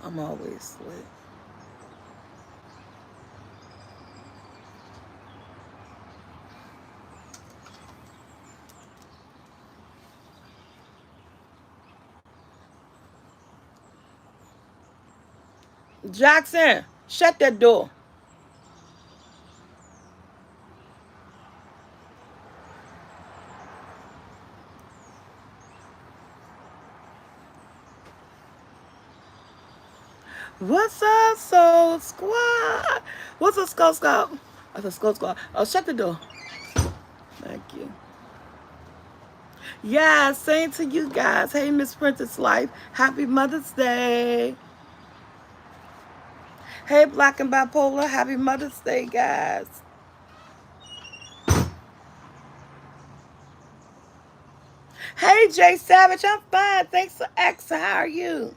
I'm always lit. Jackson, shut that door. What's up, Soul Squad? What's up, Skull Squad? I said Skull Squad. Oh, shut the door. Thank you. Yeah, same to you guys. Hey, Miss Princess Life. Happy Mother's Day. Hey, Black and Bipolar. Happy Mother's Day, guys. Hey, Jay Savage. I'm fine. Thanks for asking. How are you?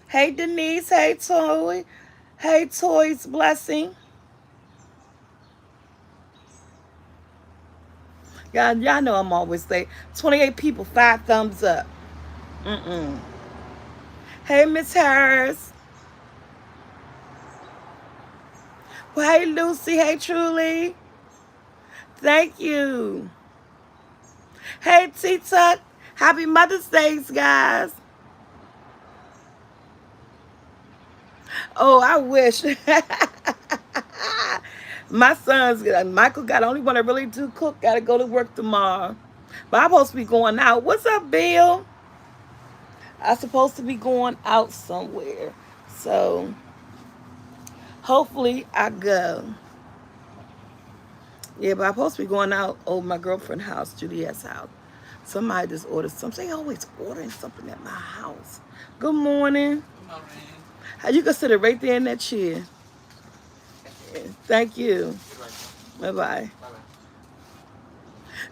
Hey, Denise. Hey, Toy. Hey, Toy's Blessing. Y'all know I'm always late. 28 people, 5 thumbs up. Mm-mm. Hey, Miss Harris. Well, hey, Lucy. Hey, Truly. Thank you. Hey, T-Tuck. Happy Mother's Day, guys. Oh, I wish. My son's Michael got only one I really do cook. Got to go to work tomorrow. But I'm supposed to be going out. What's up, Bill? I'm supposed to be going out somewhere. So hopefully I go. Yeah, but I'm supposed to be going out over my girlfriend's house, Juliet's house. Somebody just ordered something. They always ordering something at my house. Good morning. How you can sit it right there in that chair. Thank you. Bye bye.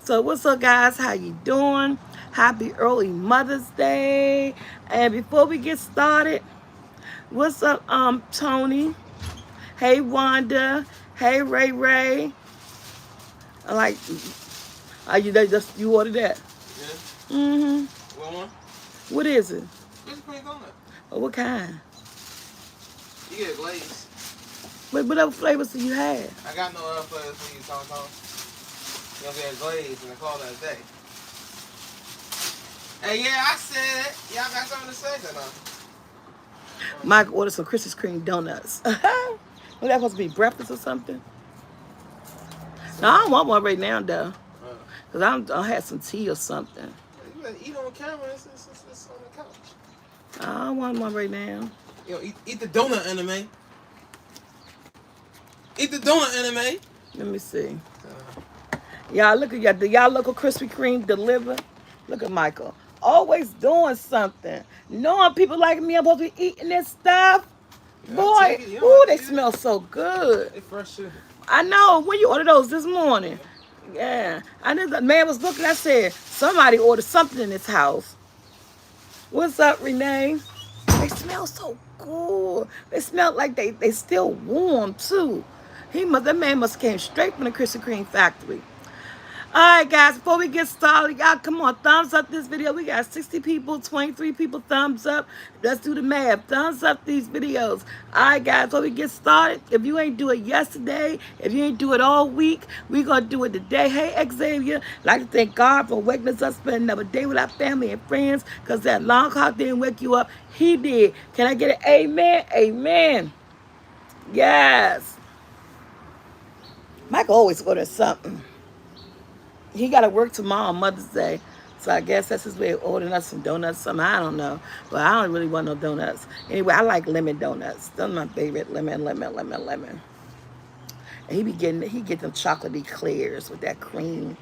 So what's up, guys? How you doing? Happy early Mother's Day. And before we get started, what's up, Tony? Hey, Wanda. Hey, Ray Ray. I like. Are you just you ordered that? Yeah. Mm-hmm. Want one? What is it? Krispy Kreme donut. Oh, what kind? You get it glazed. What other flavors do you have? I got no other flavors for you, Tom. You don't get it glazed and I call that a day. Hey, yeah, I said it. Y'all got something to say then? Mike ordered some Krispy Kreme donuts. Was that supposed to be breakfast or something? No, I don't want one right now, though. Because I had some tea or something. You better eat on camera. It's on the couch. I don't want one right now. Yo, eat the donut, anime. Eat the donut, anime. Let me see. Y'all look at y'all local Krispy Kreme deliver. Look at Michael. Always doing something. Knowing people like me, I'm supposed to be eating this stuff. Yeah, Boy, ooh, they smell so good. They fresh too. I know. When you ordered those this morning. Yeah. I knew the man was looking. I said, somebody ordered something in this house. What's up, Renee? They smell so good. They smell like they still warm too. That man must have came straight from the Krispy Kreme factory. All right, guys, before we get started, y'all, come on, thumbs up this video. We got 60 people, 23 people, thumbs up. Let's do the math. Thumbs up these videos. All right, guys, before we get started, if you ain't do it yesterday, if you ain't do it all week, we going to do it today. Hey, Xavier, I'd like to thank God for waking us up, spending another day with our family and friends, because that long clock didn't wake you up. He did. Can I get an amen? Amen. Yes. Michael always orders something. He got to work tomorrow, Mother's Day. So I guess that's his way of ordering us some donuts. Something I don't know. But I don't really want no donuts. Anyway, I like lemon donuts. Those are my favorite. Lemon. And he get them chocolatey clears with that cream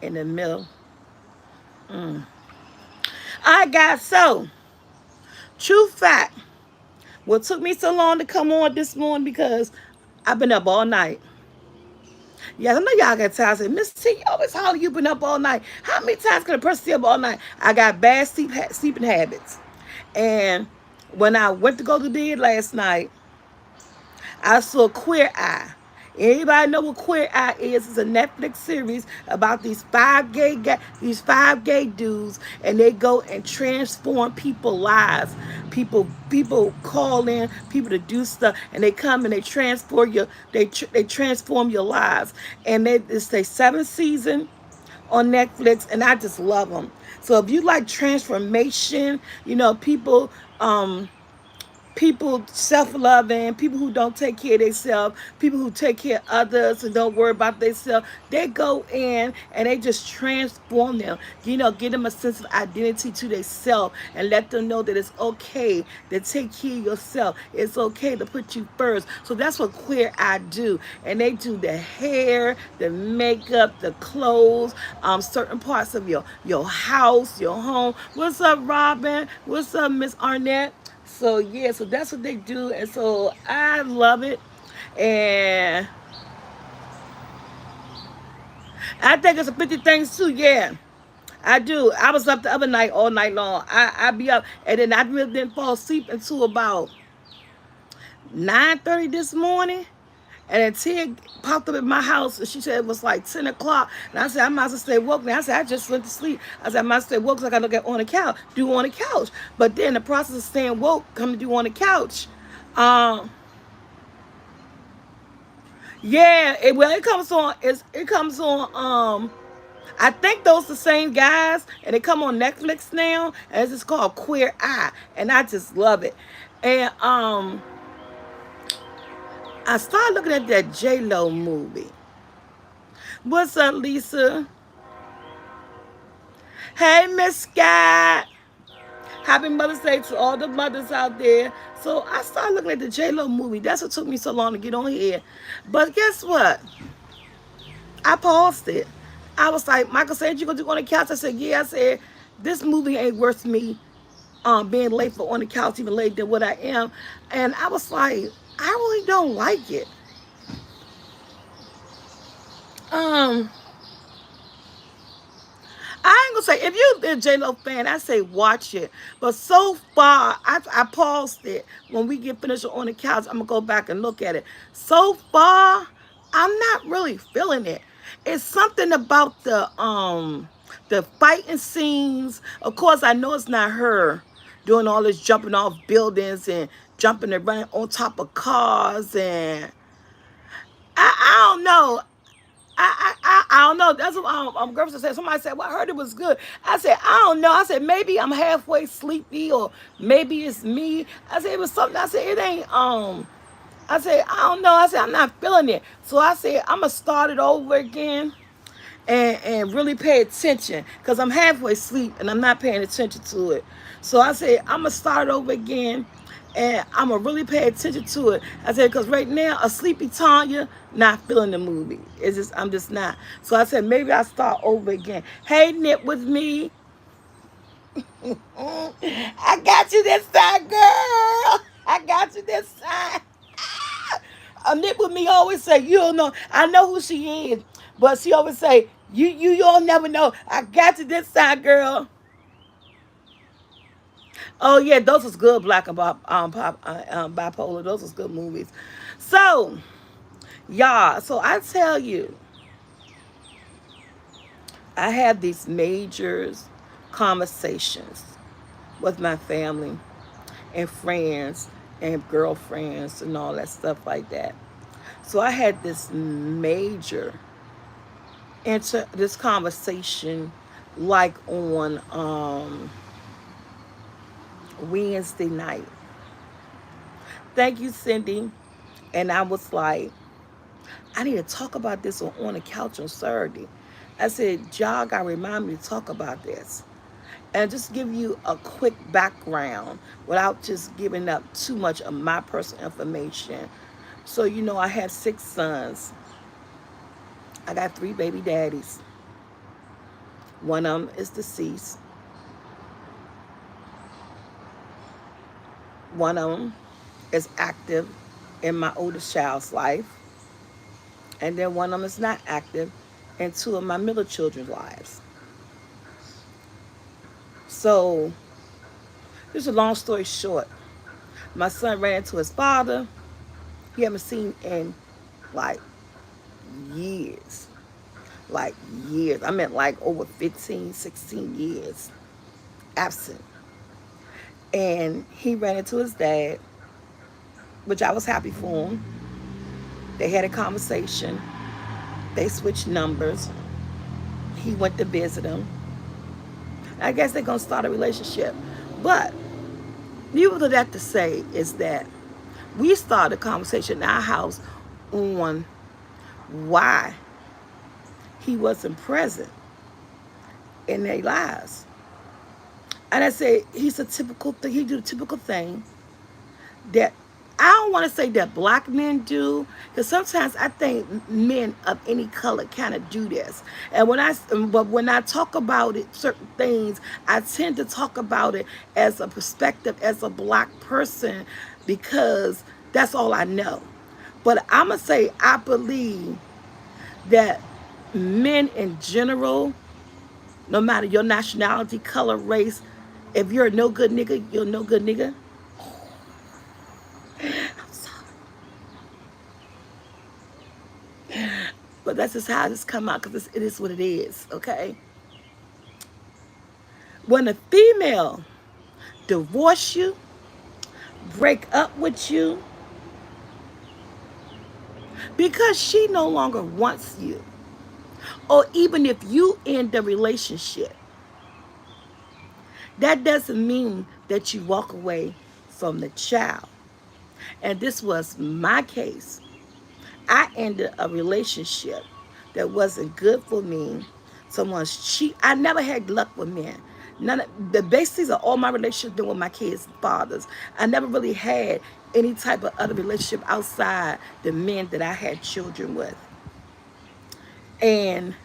in the middle. All right, guys. So, true fact. What took me so long to come on this morning because I've been up all night. Yeah, I know y'all got tired. Say, Miss T, you always holler you been up all night. How many times can a person stay up all night? I got bad sleeping habits. And when I went to go to bed last night, I saw a queer eye. Anybody know what Queer Eye is? It's a Netflix series about these five gay dudes, and they go and transform people's lives. People call in people to do stuff, and they come and they transform they transform your lives. And it's a 7th season on Netflix, and I just love them. So if you like transformation, people self-loving, people who don't take care of themselves, people who take care of others and don't worry about themselves, they go in and they just transform them. Give them a sense of identity to themselves and let them know that it's okay to take care of yourself. It's okay to put you first. So that's what Queer Eye do. And they do the hair, the makeup, the clothes, certain parts of your house, your home. What's up, Robin? What's up, Miss Arnett? So yeah, so that's what they do, and so I love it, and I think it's a 50 things too. Yeah, I do. I was up the other night all night long. I be up, and then I really didn't fall asleep until about 9:30 this morning. And then Tia popped up at my house, and she said it was like 10 o'clock. And I said, I might as well stay woke. And I said, I just went to sleep. I said, I might as well stay woke because I got to look at on the couch, do on the couch. But then the process of staying woke, come to do on the couch. Um, yeah, it comes on. It comes on. I think those the same guys, and they come on Netflix now, and it's just called Queer Eye, and I just love it. And I started looking at that J Lo movie. What's up, Lisa? Hey, Miss Scott. Happy Mother's Day to all the mothers out there. So I started looking at the J Lo movie. That's what took me so long to get on here. But guess what? I paused it. I was like, Michael said, you gonna do on the couch? I said, yeah. I said, this movie ain't worth me being late for on the couch, even later than what I am. And I was like, I really don't like it. Um, I ain't gonna say if you're a J Lo fan, I say watch it. But so far, I paused it. When we get finished on the couch, I'm gonna go back and look at it. So far, I'm not really feeling it. It's something about the fighting scenes. Of course, I know it's not her doing all this jumping off buildings and jumping and running on top of cars, and I don't know. I don't know. That's what girlfriend said. Somebody said, well, I heard it was good. I said, I don't know. I said, maybe I'm halfway sleepy, or maybe it's me. I said, it was something. I said, it ain't, I said, I don't know. I said, I'm not feeling it. So I said, I'm going to start it over again and really pay attention because I'm halfway asleep and I'm not paying attention to it. So I said, I'm going to start over again and I'm going to really pay attention to it. I said, because right now, a sleepy Tanya, not feeling the movie. I'm just not. So I said, maybe I'll start over again. Hey, Nip with me. I got you this time, girl. I got you this time. A Nip with me always say, you don't know. I know who she is, but she always say, you all never know. I got you this time, girl. Oh yeah, those was good. Black and bipolar. Those was good movies. So y'all, so I tell you, I have these major conversations with my family and friends and girlfriends and all that stuff like that. So I had this major this conversation like on Wednesday night. Thank you, Cindy. And I was like, I need to talk about this on the couch on Saturday. I said, y'all gotta remind me to talk about this. And just give you a quick background without just giving up too much of my personal information. So, I have 6 sons. I got 3 baby daddies. One of them is deceased. One of them is active in my oldest child's life. And then one of them is not active in 2 of my middle children's lives. So, just a long story short, my son ran into his father. He haven't seen in like years. Like years. I meant like over 15, 16 years absent. And he ran into his dad, which I was happy for him. They had a conversation. They switched numbers. He went to visit him. I guess they're gonna start a relationship. But needless of that to say is that we started a conversation in our house on why he wasn't present in their lives. And I said he's a typical thing. He do the typical thing that I don't want to say that black men do, because sometimes I think men of any color kind of do this. And when I talk about it, certain things, I tend to talk about it as a perspective as a black person, because that's all I know. But I'm gonna say I believe that men in general, no matter your nationality, color, race, if you're a no good nigga, you're a no good nigga. I'm sorry. But that's just how this come out, because it is what it is, okay? When a female divorce you, break up with you, because she no longer wants you, or even if you end the relationship, that doesn't mean that you walk away from the child. And this was my case. I ended a relationship that wasn't good for me. Someone's cheat. I never had luck with men. None of the basis of all my relationships been with my kids' fathers. I never really had any type of other relationship outside the men that I had children with. And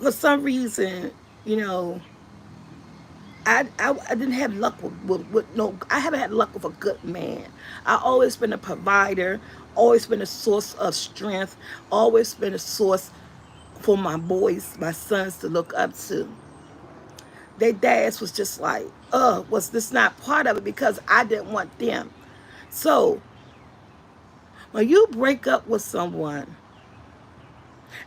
for some reason, you know, I didn't have luck with no, I haven't had luck with a good man. I always been a provider, always been a source of strength, always been a source for my boys, my sons to look up to. Their dads was just like, was this not part of it, because I didn't want them. So when you break up with someone,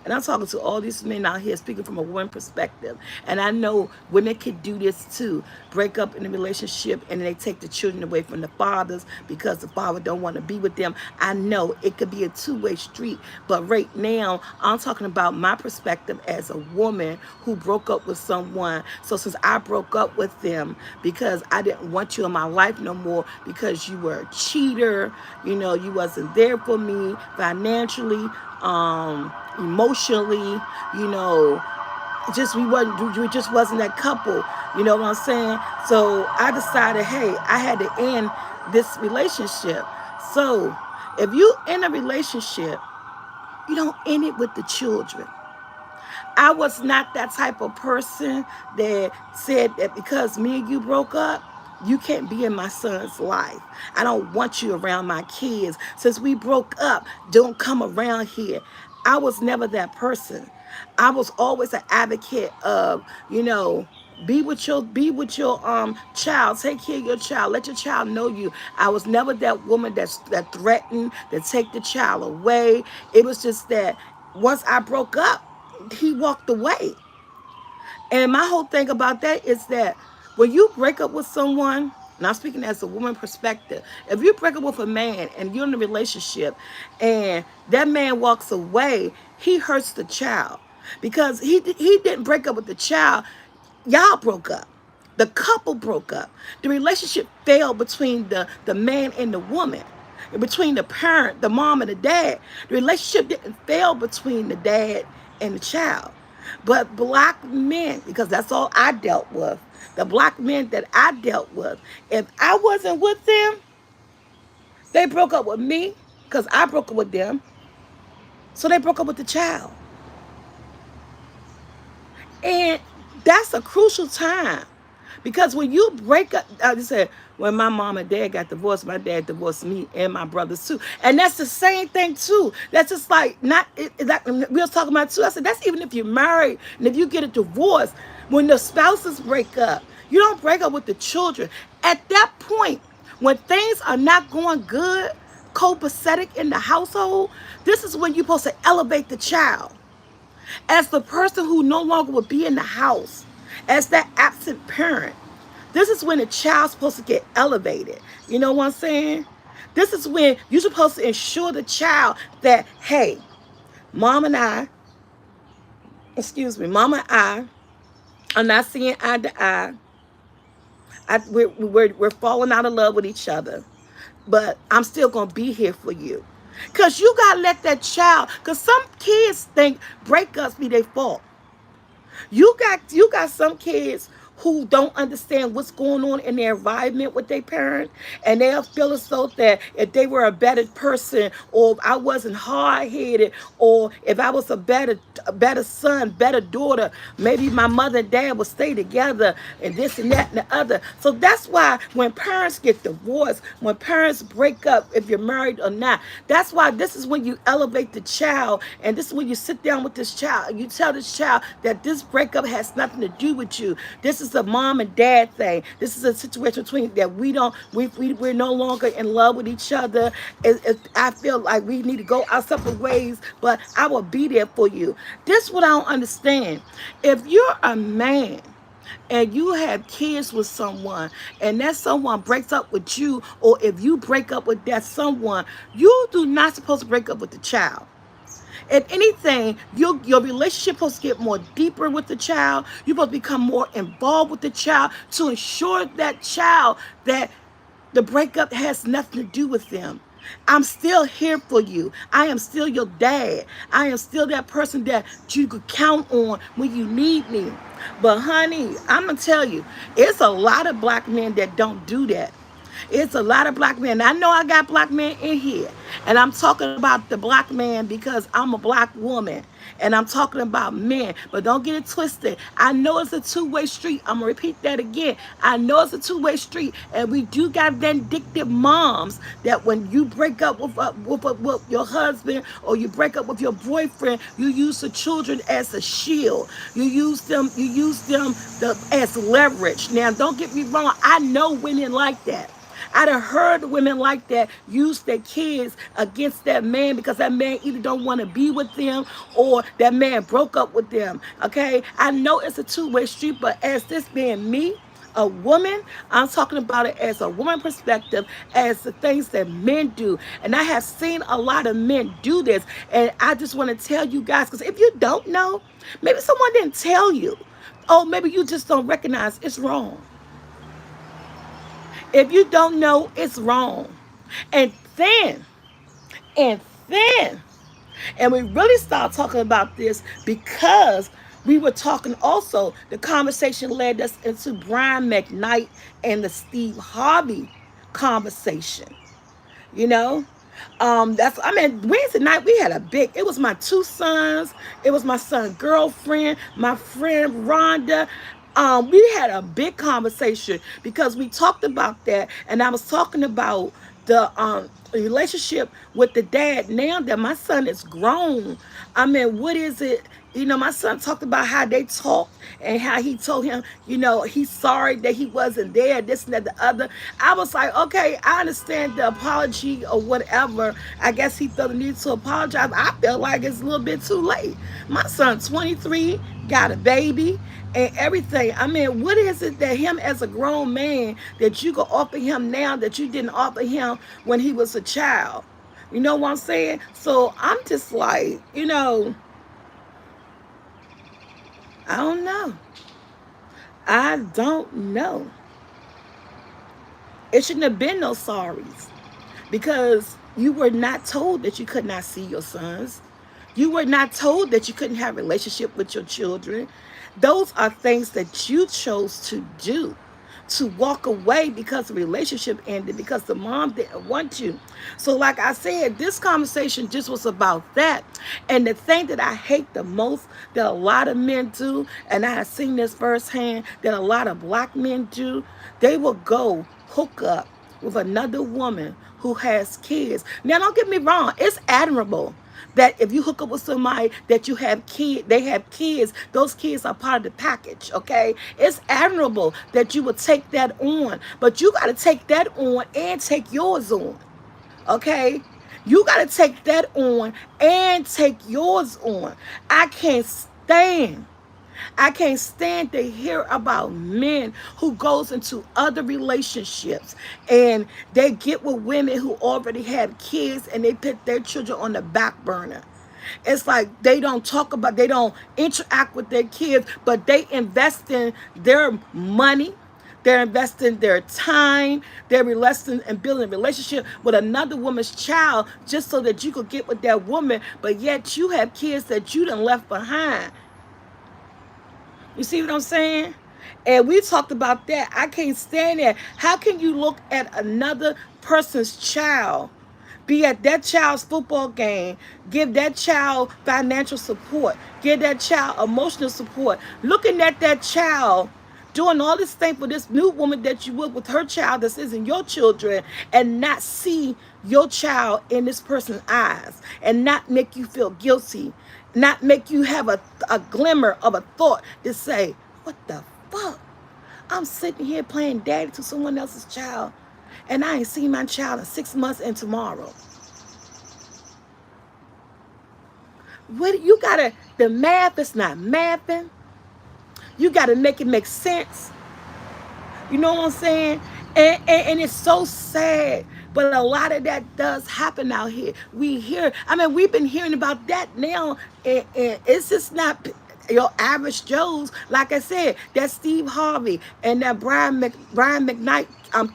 and I'm talking to all these men out here speaking from a woman perspective. And I know women can do this too. Break up in a relationship and they take the children away from the fathers because the father don't want to be with them. I know it could be a two-way street. But right now, I'm talking about my perspective as a woman who broke up with someone. So since I broke up with them because I didn't want you in my life no more, because you were a cheater, you know, you wasn't there for me financially, emotionally, you know, just we just wasn't that couple, you know what I'm saying? So I decided, hey, I had to end this relationship. So if you in a relationship, you don't end it with the children. I was not that type of person that said that because me and you broke up, you can't be in my son's life. I don't want you around my kids. Since we broke up, don't come around here. I was never that person. I was always an advocate of, you know, be with your child. Take care of your child. Let your child know you. I was never that woman that threatened to take the child away. It was just that once I broke up, he walked away. And my whole thing about that is that when you break up with someone, and I'm speaking as a woman perspective, if you break up with a man and you're in a relationship and that man walks away, he hurts the child. Because he didn't break up with the child, y'all broke up. The couple broke up. The relationship failed between the man and the woman. Between the parent, the mom and the dad. The relationship didn't fail between the dad and the child. But black men, because that's all I dealt with, the black men that I dealt with, if I wasn't with them, they broke up with me because I broke up with them. So they broke up with the child. And that's a crucial time. Because when you break up, I just said, when my mom and dad got divorced, my dad divorced me and my brothers too. And that's the same thing too. That's just like, not, that, we was talking about too. I said, that's even if you're married and if you get a divorce, when the spouses break up, you don't break up with the children. At that point, when things are not going good, copacetic in the household, this is when you're supposed to elevate the child as the person who no longer will be in the house, as that absent parent. This is when the child's supposed to get elevated. You know what I'm saying? This is when you're supposed to ensure the child that, hey, mom and I, mama and I are not seeing eye to eye. We're falling out of love with each other, but I'm still going to be here for you. Because you got to let that child, because some kids think breakups be their fault. You got some kids who don't understand what's going on in their environment with their parent, and they'll feel as though that if they were a better person, or if I wasn't hard-headed, or if I was a better son, better daughter, maybe my mother and dad would stay together, and this and that and the other. So that's why when parents get divorced, when parents break up, if you're married or not, that's why this is when you elevate the child, and this is when you sit down with this child and you tell this child that this breakup has nothing to do with you. This is a mom and dad thing. This is a situation between that we're no longer in love with each other. I feel like we need to go our separate ways, but I will be there for you. This is what I don't understand. If you're a man and you have kids with someone, and that someone breaks up with you, or if you break up with that someone, you do not supposed to break up with the child. If anything, your relationship supposed to get more deeper with the child. You're supposed to become more involved with the child to ensure that child that the breakup has nothing to do with them. I'm still here for you. I am still your dad. I am still that person that you could count on when you need me. But honey, I'm going to tell you, it's a lot of black men that don't do that. It's a lot of black men. I know I got black men in here. And I'm talking about the black man because I'm a black woman. And I'm talking about men. But don't get it twisted. I know it's a two-way street. I'm going to repeat that again. I know it's a two-way street. And we do got vindictive moms that when you break up with your husband, or you break up with your boyfriend, you use the children as a shield. You use them as leverage. Now, don't get me wrong. I know women like that. I done heard women like that use their kids against that man because that man either don't want to be with them, or that man broke up with them. Okay? I know it's a two-way street, but as this being me, a woman, I'm talking about it as a woman perspective, as the things that men do. And I have seen a lot of men do this. And I just want to tell you guys, because if you don't know, maybe someone didn't tell you. Oh, maybe you just don't recognize it's wrong. If you don't know, it's wrong. And then, and then, and we really start talking about this because we were talking also, the conversation led us into Brian McKnight and the Steve Harvey conversation. You know? Wednesday night we had a big, it was my two sons, it was my son's girlfriend, my friend Rhonda. We had a big conversation because we talked about that, and I was talking about the relationship with the dad now that my son is grown. What is it? My son talked about how they talked and how he told him, he's sorry that he wasn't there, this and that, the other. I was like, okay, I understand the apology or whatever. I guess he felt the need to apologize. I feel like it's a little bit too late. My son's 23, got a baby and everything. What is it that him as a grown man that you could offer him now that you didn't offer him when he was a child? You know what I'm saying? So I'm just like, I don't know. I don't know. It shouldn't have been no sorries because you were not told that you could not see your sons. You were not told that you couldn't have a relationship with your children. Those are things that you chose to do, to walk away because the relationship ended, because the mom didn't want you. So like I said, this conversation just was about that. And the thing that I hate the most that a lot of men do, and I have seen this firsthand, that a lot of black men do, they will go hook up with another woman who has kids. Now don't get me wrong, it's admirable that if you hook up with somebody that they have kids, those kids are part of the package, okay? It's admirable that you would take that on, but you got to take that on and take yours on, okay? You got to take that on and take yours on. I can't stand I can't stand to hear about men who goes into other relationships and they get with women who already have kids and they put their children on the back burner. It's like they don't interact with their kids, but they invest in their money. They're investing their time. They're investing in building a relationship with another woman's child just so that you could get with that woman. But yet you have kids that you done left behind. You see what I'm saying? And we talked about that. I can't stand that. How can you look at another person's child, be at that child's football game, give that child financial support, give that child emotional support, looking at that child doing all this thing for this new woman that you with her child that isn't your children, and not see your child in this person's eyes and not make you feel guilty, not make you have a glimmer of a thought to say, what the fuck? I'm sitting here playing daddy to someone else's child and I ain't seen my child in 6 months and tomorrow. What you gotta, the math is not mathing. You gotta make it make sense. You know what I'm saying? And it's so sad. But a lot of that does happen out here. We hear, I mean, we've been hearing about that now. And it's just not your average Joes. Like I said, that Steve Harvey and that Brian McKnight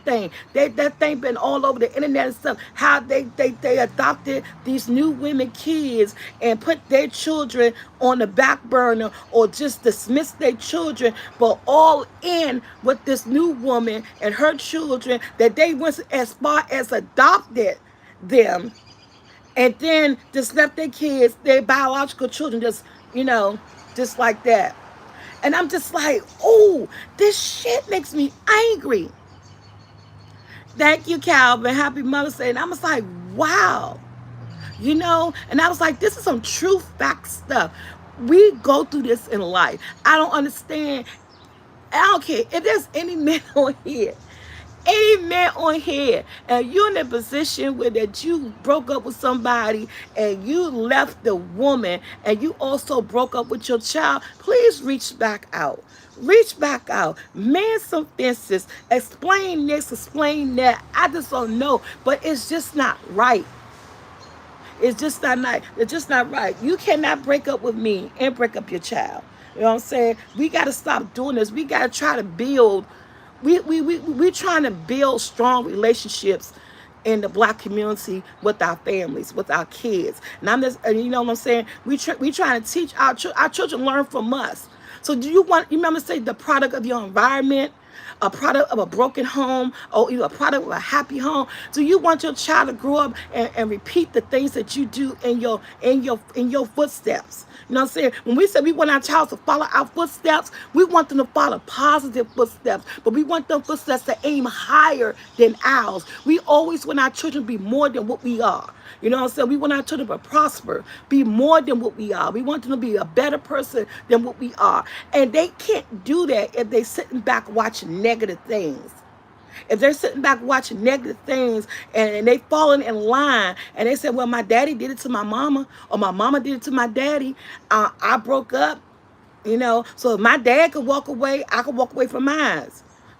thing. That thing been all over the internet and stuff. How they adopted these new women kids and put their children on the back burner or just dismiss their children, but all in with this new woman and her children that they went as far as adopted them, and then just left their kids, their biological children, just like that. And I'm just like, oh, this shit makes me angry. Thank you, Calvin. Happy Mother's Day. And I was like, wow. And I was like, this is some true fact stuff. We go through this in life. I don't understand. I don't care if there's any men on here. Any man on here, and you're in a position where that you broke up with somebody and you left the woman and you also broke up with your child, please reach back out. Reach back out. Mend some fences. Explain this, explain that. I just don't know. But it's just not right. It's just not right. It's just not right. You cannot break up with me and break up your child. You know what I'm saying? We got to stop doing this. We got to try to build. We trying to build strong relationships in the black community with our families, with our kids. And you know what I'm saying? We trying to teach our children learn from us. So you remember say the product of your environment, a product of a broken home, or a product of a happy home? Do you want your child to grow up and repeat the things that you do in your footsteps? You know what I'm saying? When we say we want our child to follow our footsteps, we want them to follow positive footsteps, but we want them footsteps to aim higher than ours. We always want our children to be more than what we are. You know what I'm saying? We want our children to prosper, be more than what we are. We want them to be a better person than what we are. And they can't do that if they're sitting back watching negative things. If they're sitting back watching negative things and they falling in line and they say, well, my daddy did it to my mama or my mama did it to my daddy, I broke up, so if my dad could walk away, I could walk away from mine.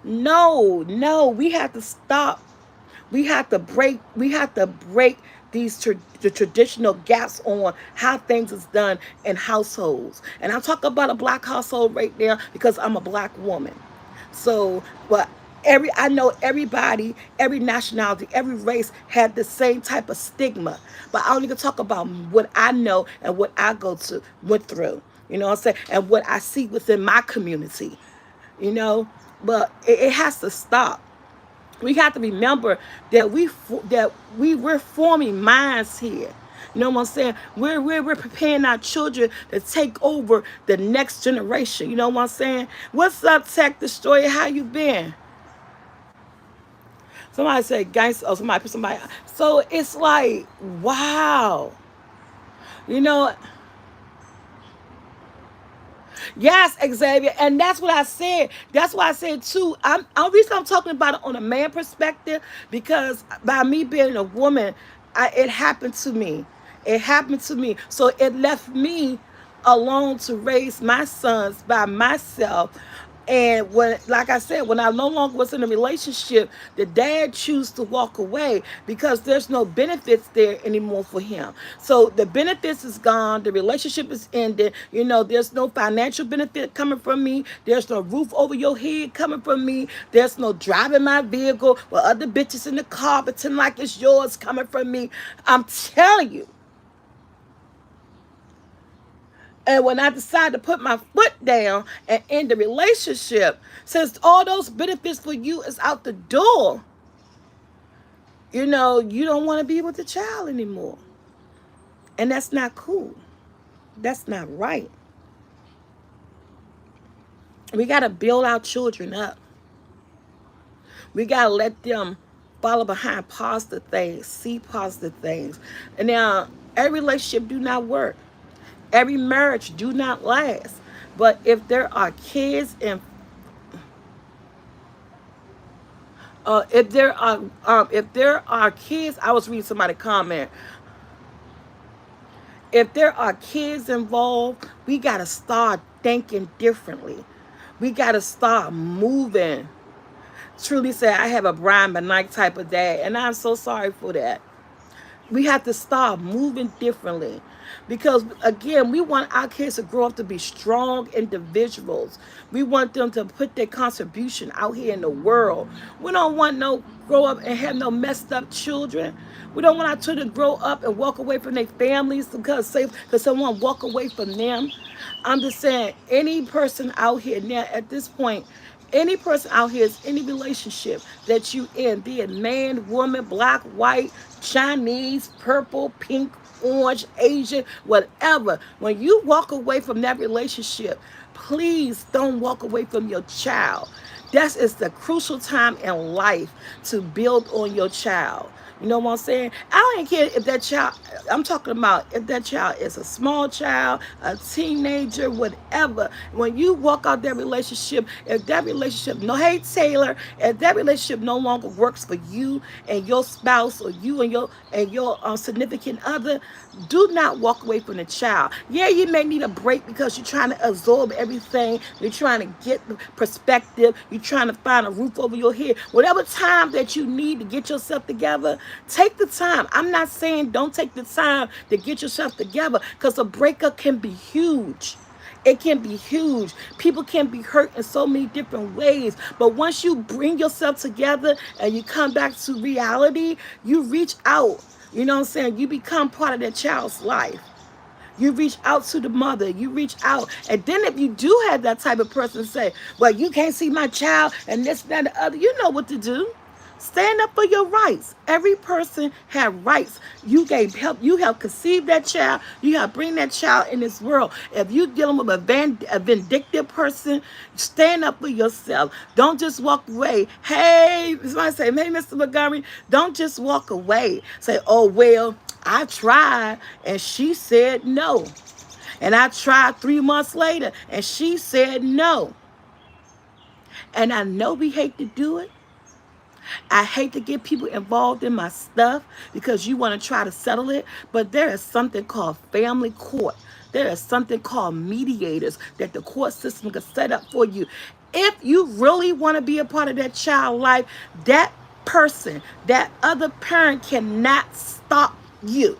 No, we have to stop. We have to break the traditional gaps on how things is done in households. And I talk about a black household right now because I'm a black woman. So, but I know everybody, every nationality, every race had the same type of stigma. But I only can talk about what I know and what I went through. You know what I'm saying? And what I see within my community. You know, but it has to stop. We have to remember that we're forming minds here. You know what I'm saying? We're preparing our children to take over the next generation. You know what I'm saying? What's up, Tech Destroyer? How you been? Somebody said gangster. Oh, somebody put somebody. So it's like, wow. You know. Yes, Xavier, and that's what I said. That's why I said too. I'm reason I'm talking about it on a man perspective because by me being a woman, It happened to me. It happened to me. So it left me alone to raise my sons by myself. And when, like I said, when I no longer was in a relationship, the dad chose to walk away because there's no benefits there anymore for him. So the benefits is gone. The relationship is ended. You know, there's no financial benefit coming from me. There's no roof over your head coming from me. There's no driving my vehicle with other bitches in the car pretending like it's yours coming from me. I'm telling you. And when I decided to put my foot down and end the relationship, since all those benefits for you is out the door, you know, you don't want to be with the child anymore. And that's not cool. That's not right. We got to build our children up. We got to let them follow behind positive things, see positive things. And now, every relationship do not work. Every marriage do not last. But if there are kids and if there are kids, I was reading somebody comment. If there are kids involved, we gotta start thinking differently. We gotta start moving. Truly said, I have a Brian McKnight type of dad, and I'm so sorry for that. We have to start moving differently because again, we want our kids to grow up to be strong individuals. We want them to put their contribution out here in the world. We don't want no grow up and have no messed up children. We don't want our children to grow up and walk away from their families because someone walk away from them. I'm just saying, any person out here now at this point, any person out here is any relationship that you in, be it man, woman, black, white, Chinese, purple, pink, orange, Asian, whatever. When you walk away from that relationship, please don't walk away from your child. That is the crucial time in life to build on your child. You know what I'm saying? I don't even care if that child, I'm talking about if that child is a small child, a teenager, whatever. When you walk out that relationship, if that relationship, no, hey Taylor, if that relationship no longer works for you and your spouse or you and your significant other, do not walk away from the child. Yeah, you may need a break because you're trying to absorb everything. You're trying to get perspective. You're trying to find a roof over your head. Whatever time that you need to get yourself together, take the time. I'm not saying don't take the time to get yourself together because a breakup can be huge. It can be huge. People can be hurt in so many different ways. But once you bring yourself together and you come back to reality, you reach out. You know what I'm saying? You become part of that child's life. You reach out to the mother. You reach out. And then if you do have that type of person say, well, you can't see my child and this, that, and the other, you know what to do. Stand up for your rights. Every person have rights. You gave help. You help conceive that child. You help bring that child in this world. If you're dealing with a vindictive person, stand up for yourself. Don't just walk away. Hey, somebody say, hey, Mr. Montgomery, don't just walk away. Say, oh, well, I tried and she said no. And I tried 3 months later and she said no. And I know we hate to do it. I hate to get people involved in my stuff because you want to try to settle it, but there is something called family court. There is something called mediators that the court system can set up for you. If you really want to be a part of that child life, that person, that other parent cannot stop you.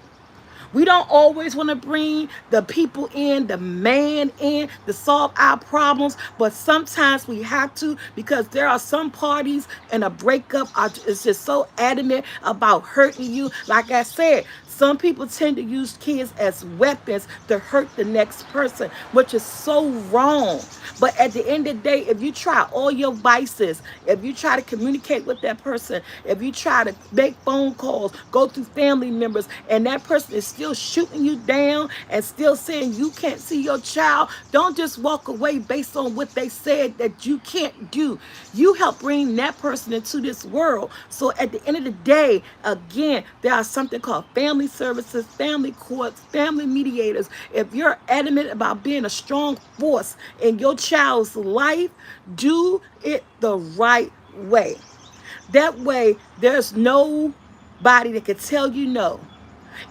We don't always want to bring the people in, the man in to solve our problems, but sometimes we have to because there are some parties in a breakup is just so adamant about hurting you. Like I said, some people tend to use kids as weapons to hurt the next person, which is so wrong. But at the end of the day, if you try all your vices, if you try to communicate with that person, if you try to make phone calls, go through family members, and that person is still shooting you down and still saying you can't see your child, don't just walk away based on what they said that you can't do. You help bring that person into this world. So at the end of the day, again, there are something called family services, family courts, family mediators. If you're adamant about being a strong force in your child's life, do it the right way. That way, there's no body that can tell you no.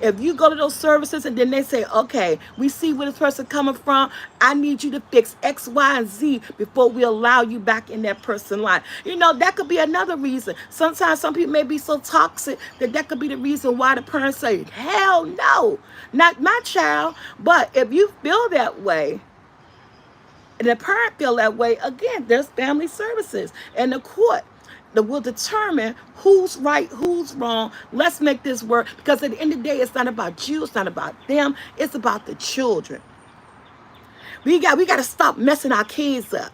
If you go to those services and then they say, okay, we see where this person coming from. I need you to fix X, Y, and Z before we allow you back in that person's life. You know, that could be another reason. Sometimes some people may be so toxic that that could be the reason why the parents say, hell no, not my child. But if you feel that way, and the parent feel that way, again, there's family services and the court that will determine who's right, who's wrong. Let's make this work, because at the end of the day, it's not about you, it's not about them, it's about the children. We got to stop messing our kids up.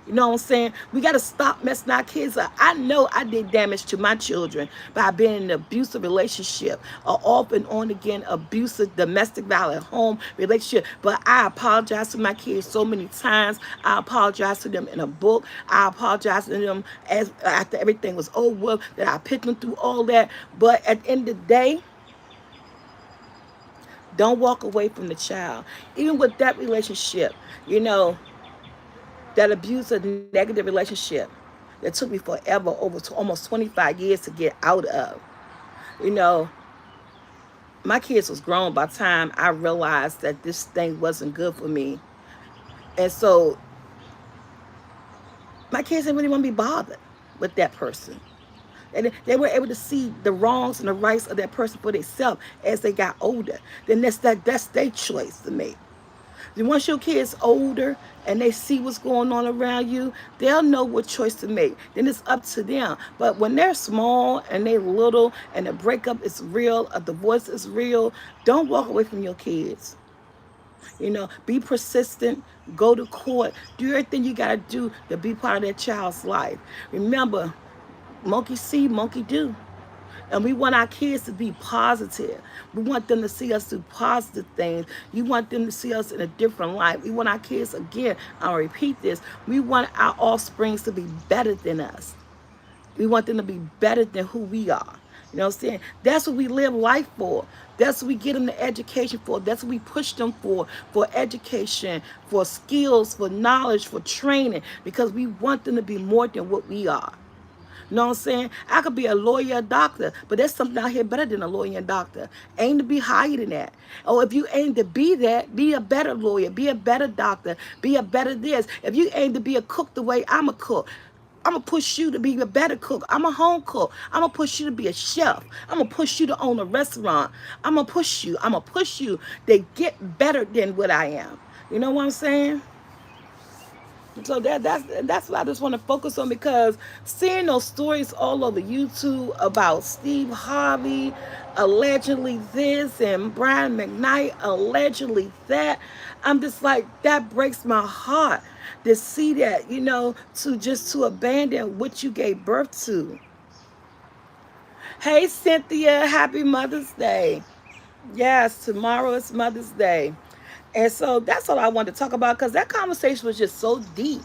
You know what I'm saying? We got to stop messing our kids up. I know I did damage to my children by being in an abusive relationship, or off and on again abusive domestic violence home relationship. But I apologize to my kids so many times. I apologize to them in a book. I apologize to them as after everything was over, that I picked them through all that. But at the end of the day, don't walk away from the child. Even with that relationship, you know, that abusive negative relationship that took me forever, over to almost 25 years to get out of. You know, my kids was grown by the time I realized that this thing wasn't good for me. And so my kids didn't really want to be bothered with that person. And they were able to see the wrongs and the rights of that person for themselves as they got older. Then that's their choice to make. Then once your kids older and they see what's going on around you, they'll know what choice to make. Then it's up to them. But when they're small and they're little and the breakup is real, a divorce is real, don't walk away from your kids. You know, be persistent, go to court, do everything you gotta do to be part of that child's life. Remember, monkey see, monkey do. And we want our kids to be positive. We want them to see us do positive things. You want them to see us in a different light. We want our kids, again, I'll repeat this, we want our offsprings to be better than us. We want them to be better than who we are. You know what I'm saying? That's what we live life for. That's what we get them the education for. That's what we push them for education, for skills, for knowledge, for training, because we want them to be more than what we are. You know what I'm saying? I could be a lawyer, a doctor, but there's something out here better than a lawyer and doctor. Aim to be higher than that. Or if you aim to be that, be a better lawyer, be a better doctor, be a better this. If you aim to be a cook the way I'm a cook, I'm going to push you to be a better cook. I'm a home cook. I'm going to push you to be a chef. I'm going to push you to own a restaurant. I'm going to push you. I'm going to push you to get better than what I am. You know what I'm saying? So that's what I just want to focus on, because seeing those stories all over YouTube about Steve Harvey allegedly this and Brian McKnight allegedly that, I'm just like, that breaks my heart to see that, you know, to abandon what you gave birth to. Hey Cynthia, happy Mother's Day. Yes, tomorrow is Mother's Day. And so that's all I wanted to talk about, because that conversation was just so deep.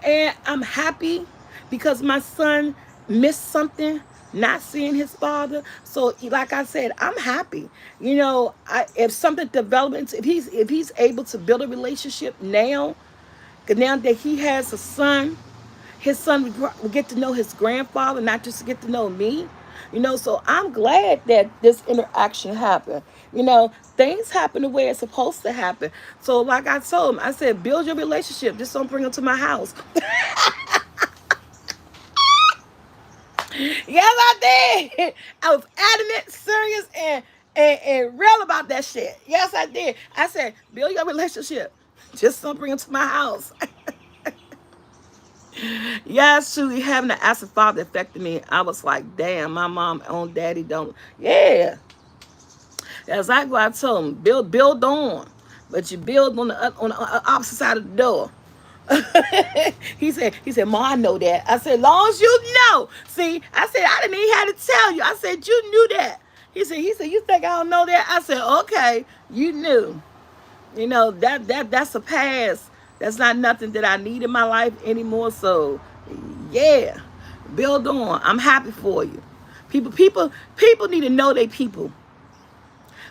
And I'm happy because my son missed something, not seeing his father. So like I said, I'm happy. You know, if something develops, if he's able to build a relationship now, now that he has a son, his son will get to know his grandfather, not just get to know me. You know, so I'm glad that this interaction happened. You know, things happen the way it's supposed to happen. So like I told him, I said, build your relationship. Just don't bring them to my house. Yes, I did. I was adamant, serious, and real about that shit. Yes, I did. I said, build your relationship. Just don't bring them to my house. Yes, truly, having an absent father affected me. I was like, damn, my mom and daddy don't. Yeah. That's like what I told him. Build on. But you build on the opposite side of the door. he said, Ma, I know that. I said, long as you know. See, I said, I didn't even have to tell you. I said, you knew that. He said, you think I don't know that? I said, okay, you knew. You know, that's a past. That's not nothing that I need in my life anymore. So yeah. Build on. I'm happy for you. People need to know they people.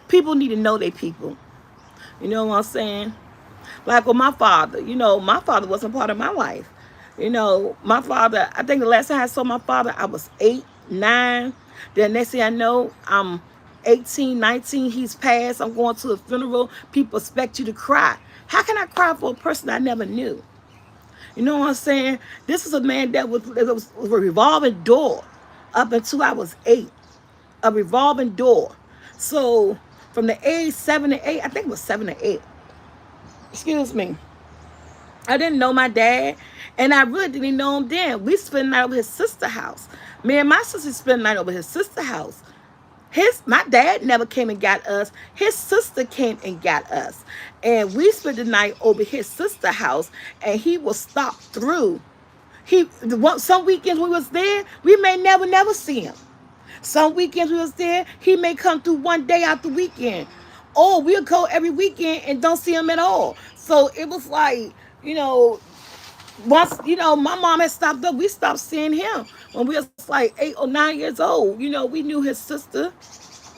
People need to know they people. You know what I'm saying? Like with my father, you know, my father wasn't part of my life. You know, my father, I think the last time I saw my father, I was 8, 9. Then next thing I know, I'm 18, 19, he's passed. I'm going to a funeral. People expect you to cry. How can I cry for a person I never knew? You know what I'm saying? This is a man that was a revolving door up until I was 8. A revolving door. So from the age 7 to 8, I think it was 7 to 8. Excuse me. I didn't know my dad, and I really didn't know him then. We spent the night over his sister's house. Me and my sister spent the night over his sister's house. My dad never came and got us. His sister came and got us, and we spent the night over his sister's house. And he was stopped through. Some weekends we was there, we may never see him. Some weekends we was there, he may come through one day out the weekend. Or we'll go every weekend and don't see him at all. So it was like, you know, once, my mom had stopped up, we stopped seeing him when we was like 8 or 9 years old. We knew his sister.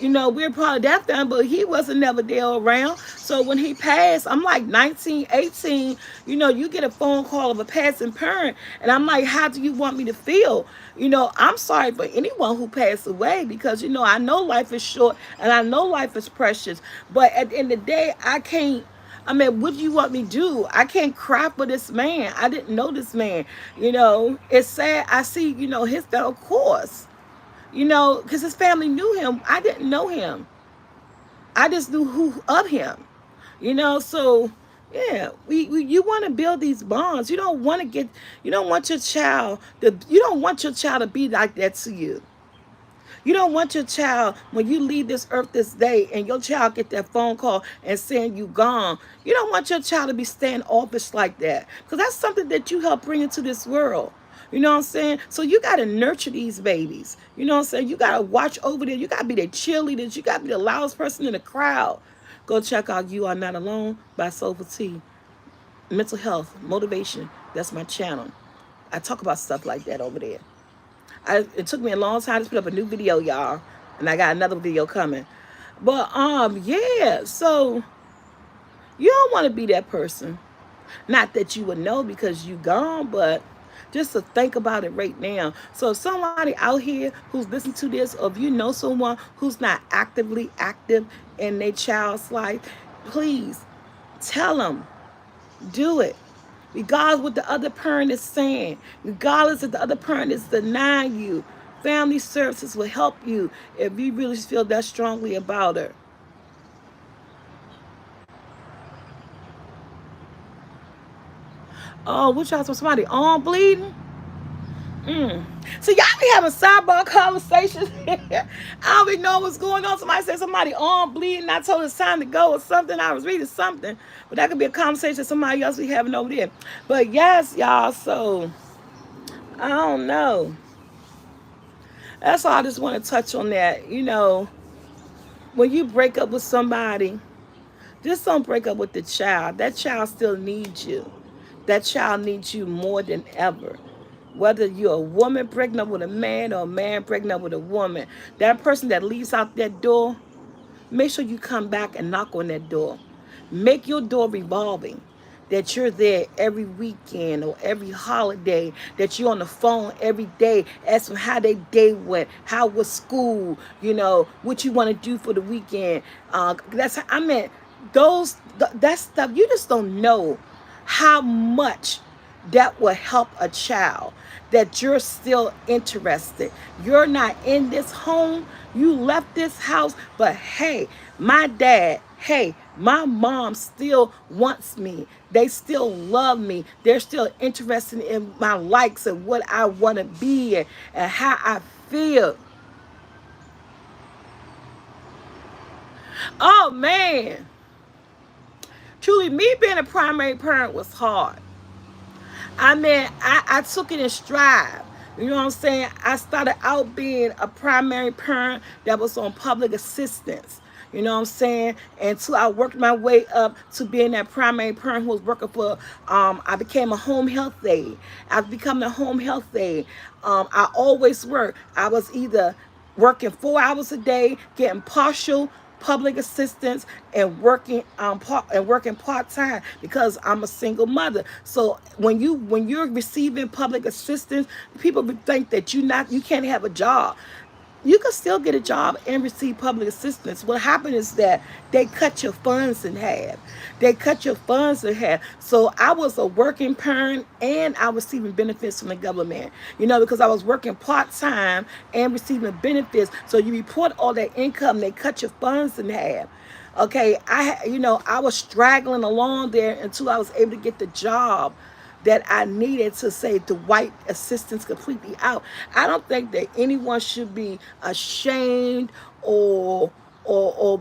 We were part of that family, but he wasn't never there around. So when he passed, I'm like 19, 18. You get a phone call of a passing parent, and I'm like, how do you want me to feel? I'm sorry for anyone who passed away, because, I know life is short and I know life is precious. But at the end of the day, I can't. I mean, what do you want me to do? I can't cry for this man. I didn't know this man. It's sad. I see, his death, of course. Because his family knew him. I didn't know him. I just knew who of him. So yeah, you want to build these bonds. You don't want your child to be like that to you. You don't want your child, when you leave this earth this day and your child get that phone call and saying you gone, you don't want your child to be standoffish like that. Because that's something that you help bring into this world. You know what I'm saying? So you got to nurture these babies. You know what I'm saying? You got to watch over them. You got to be their cheerleaders. You got to be the loudest person in the crowd. Go check out You Are Not Alone by Soulfult. Mental health, motivation. That's my channel. I talk about stuff like that over there. It took me a long time to put up a new video, y'all, and I got another video coming. But yeah. So you don't want to be that person. Not that you would know because you gone, but just to think about it right now. So if somebody out here who's listening to this, or if you know someone who's not actively active in their child's life, please tell them. Do it. Regardless what the other parent is saying, regardless if the other parent is denying you, family services will help you if you really feel that strongly about her. Oh, what y'all saw? Somebody arm bleeding? So y'all be having sidebar conversations. I don't even know what's going on. Somebody said somebody arm bleeding. I told it's time to go or something. I was reading something. But that could be a conversation somebody else be having over there. But yes, y'all, so I don't know. That's all I just want to touch on that. When you break up with somebody, just don't break up with the child. That child still needs you. That child needs you more than ever. Whether you're a woman pregnant with a man or a man pregnant with a woman, that person that leaves out that door, make sure you come back and knock on that door. Make your door revolving. That you're there every weekend or every holiday, that you're on the phone every day asking how their day went, how was school, what you want to do for the weekend. That stuff, you just don't know how much that will help a child, that you're still interested. You're not in this home, you left this house, but hey, my dad, hey, my mom still wants me. They still love me. They're still interested in my likes and what I want to be and how I feel. Oh man, truly, me being a primary parent was hard. I mean, I took it in stride. You know what I'm saying? I started out being a primary parent that was on public assistance. You know what I'm saying? Until I worked my way up to being that primary parent who was working for, I became a home health aide. I've become a home health aide. I always worked. I was either working 4 hours a day, getting public assistance and working part-time because I'm a single mother. So when you're receiving public assistance, people think that you can't have a job. You can still get a job and receive public assistance. What happened is that they cut your funds in half. They cut your funds in half. So I was a working parent and I was receiving benefits from the government. Because I was working part time and receiving benefits. So you report all that income, they cut your funds in half. Okay, I was straggling along there until I was able to get the job that I needed to say to wipe assistance completely out. I don't think that anyone should be ashamed or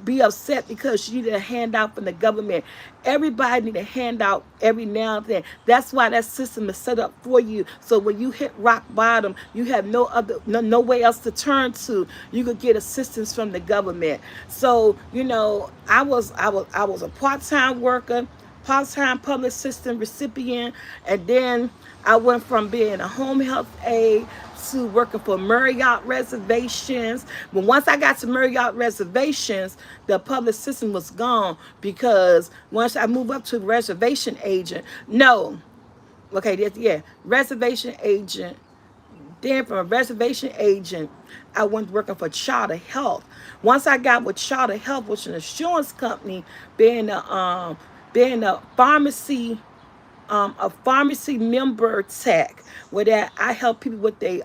be upset because you need a handout from the government. Everybody need a handout every now and then. That's why that system is set up for you. So when you hit rock bottom, you have no way else to turn to. You could get assistance from the government. So I was a part-time worker, part-time public assistance recipient, and then I went from being a home health aide to working for Marriott reservations. But once I got to Marriott reservations, the public assistance was gone because once I moved up to reservation agent, no, okay, yeah, reservation agent. Then from a reservation agent, I went working for Charter Health. Once I got with Charter Health, which is an insurance company, being a pharmacy member tech, where that I help people with their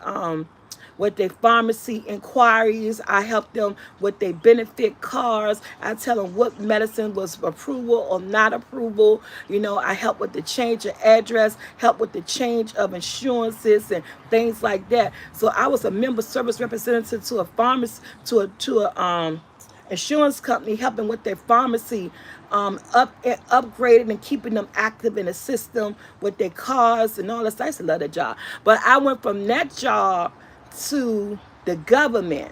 pharmacy inquiries. I help them with their benefit cards. I tell them what medicine was approval or not approval. I help with the change of address, help with the change of insurances and things like that. So I was a member service representative to a pharmacy, to a insurance company, helping with their pharmacy, upgrading and keeping them active in the system with their cars and all that. I used to love that job. But I went from that job to the government.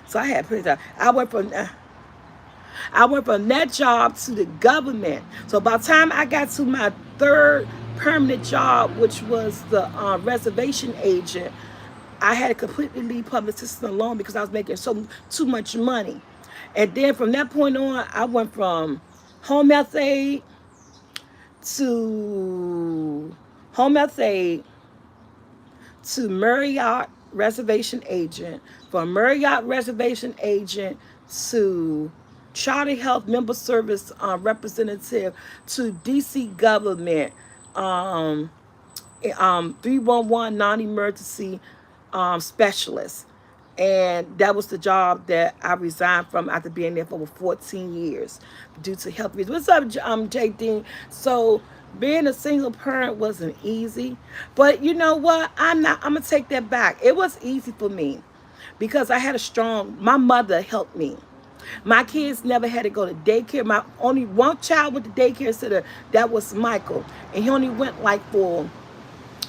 So I had pretty job. I went from that job to the government. So by the time I got to my third permanent job, which was the reservation agent, I had to completely leave public assistance alone because I was making too much money. And then from that point on, I went from home health aide to home health aide to Marriott reservation agent, from Marriott reservation agent to Charter Health member service representative to DC government, 311 non-emergency specialist. And that was the job that I resigned from after being there for over 14 years due to health reasons. What's up, JD? So being a single parent wasn't easy, but you know what? I'm gonna take that back. It was easy for me because I had my mother helped me. My kids never had to go to daycare. My only one child with the daycare center, that was Michael, and he only went like for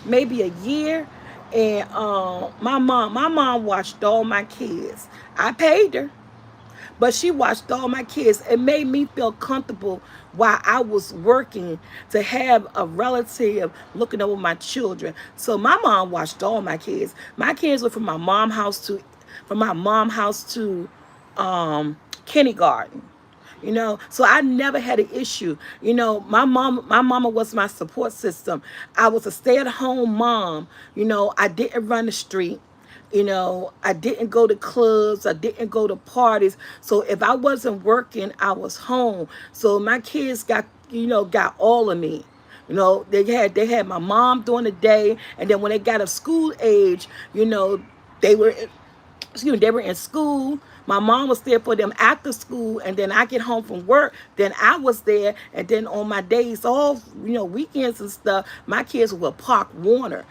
maybe a year. And my mom watched all my kids. I paid her, but she watched all my kids. It made me feel comfortable while I was working to have a relative looking over my children. So my mom watched all my kids. My kids were from my mom house to kindergarten. So I never had an issue. My mama was my support system. I was a stay-at-home mom. I didn't run the street. I didn't go to clubs. I didn't go to parties. So if I wasn't working, I was home. So my kids got all of me. They had my mom during the day, and then when they got of school age, they were they were in school. My mom was there for them after school, and then I get home from work, then I was there, and then on my days off, weekends and stuff, my kids were Park Warner.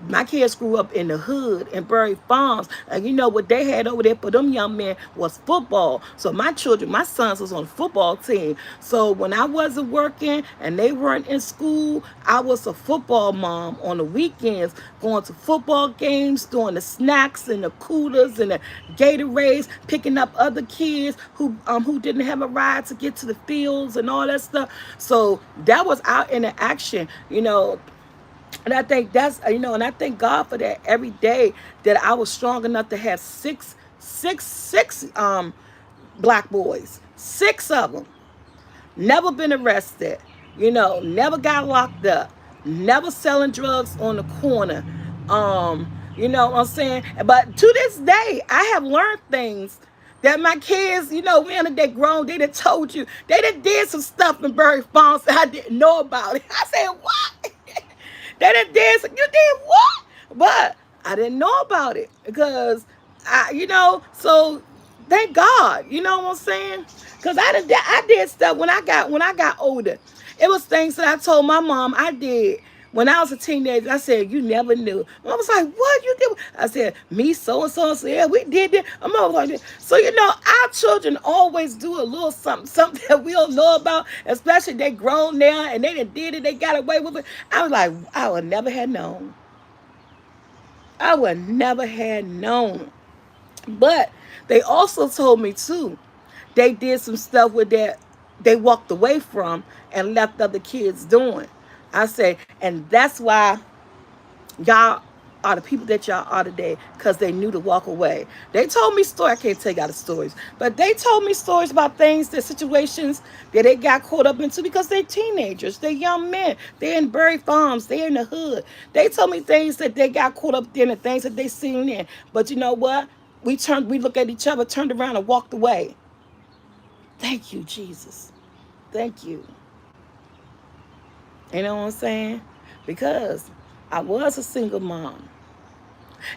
My kids grew up in the hood in Berry Farms, and what they had over there for them young men was football. So my sons was on the football team. So when I wasn't working and they weren't in school, I was a football mom on the weekends, going to football games, doing the snacks and the coolers and the Gatorades, picking up other kids who didn't have a ride to get to the fields and all that stuff. So that was out in the action. And I think and I thank God for that every day, that I was strong enough to have six black boys, 6 of them. Never been arrested, never got locked up, never selling drugs on the corner. You know what I'm saying? But to this day, I have learned things that my kids, when they grown, they done told you. They done did some stuff in Berry Farms that I didn't know about it. I said, what? They done did some, you did what? But I didn't know about it because so thank God, you know what I'm saying? Because I did stuff when I got older. It was things that I told my mom I did when I was a teenager. I said, you never knew. Mom was like, what you did? I said, me so and so. Yeah, we did that. My mom was like this. So our children always do a little something that we don't know about, especially they grown now and they done did it, they got away with it. I was like, I would never have known. I would never have known. But they also told me too, they did some stuff with that they walked away from and left other kids doing. I say, and that's why y'all are the people that y'all are today, because they knew to walk away. They told me stories. I can't tell y'all the stories, but they told me stories about things, the situations that they got caught up into because they're teenagers, they're young men, they're in Berry Farms, they're in the hood. They told me things that they got caught up in and things that they seen in. But you know what? We looked at each other, turned around, and walked away. Thank you, Jesus. Thank you. You know what I'm saying? Because I was a single mom.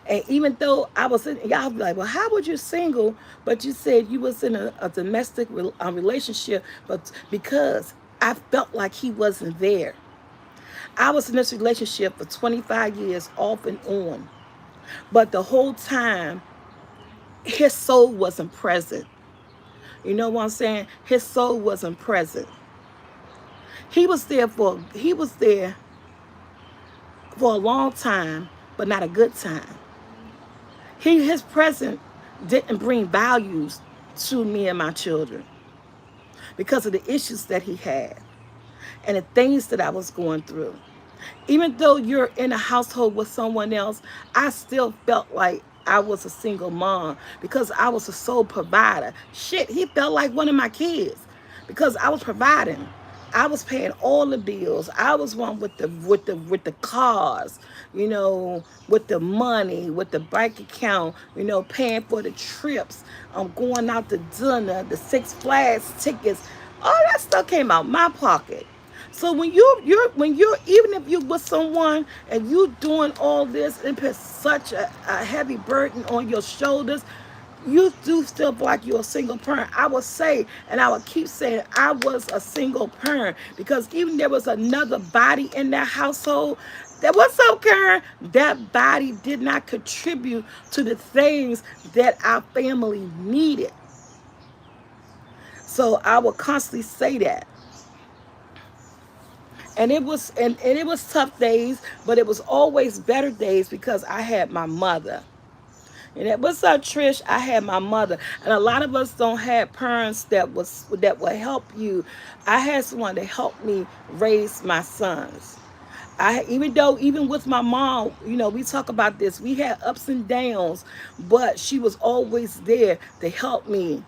And even though I was in, y'all be like, well, how would you single? But you said you was in a domestic relationship, but because I felt like he wasn't there. I was in this relationship for 25 years, off and on. But the whole time, his soul wasn't present. You know what I'm saying? His soul wasn't present. He was there for a long time, but not a good time. His presence didn't bring values to me and my children because of the issues that he had and the things that I was going through. Even though you're in a household with someone else, I still felt like I was a single mom because I was a sole provider. Shit, he felt like one of my kids because I was providing. I was paying all the bills. I was one with the cars, with the money, with the bank account, paying for the trips. I'm going out to dinner, the Six Flags tickets. All that stuff came out my pocket. So when you're even if you're with someone and you doing all this and put such a heavy burden on your shoulders, you do still feel like you're a single parent. I would say, and I would keep saying, I was a single parent because even there was another body in that household. That what's up, Karen? That body did not contribute to the things that our family needed. So I would constantly say that. And it was tough days, but it was always better days because I had my mother. And that what's up, Trish? I had my mother, and a lot of us don't have parents that will help you. I had someone to help me raise my sons. Even with my mom, we talk about this. We had ups and downs, but she was always there to help me.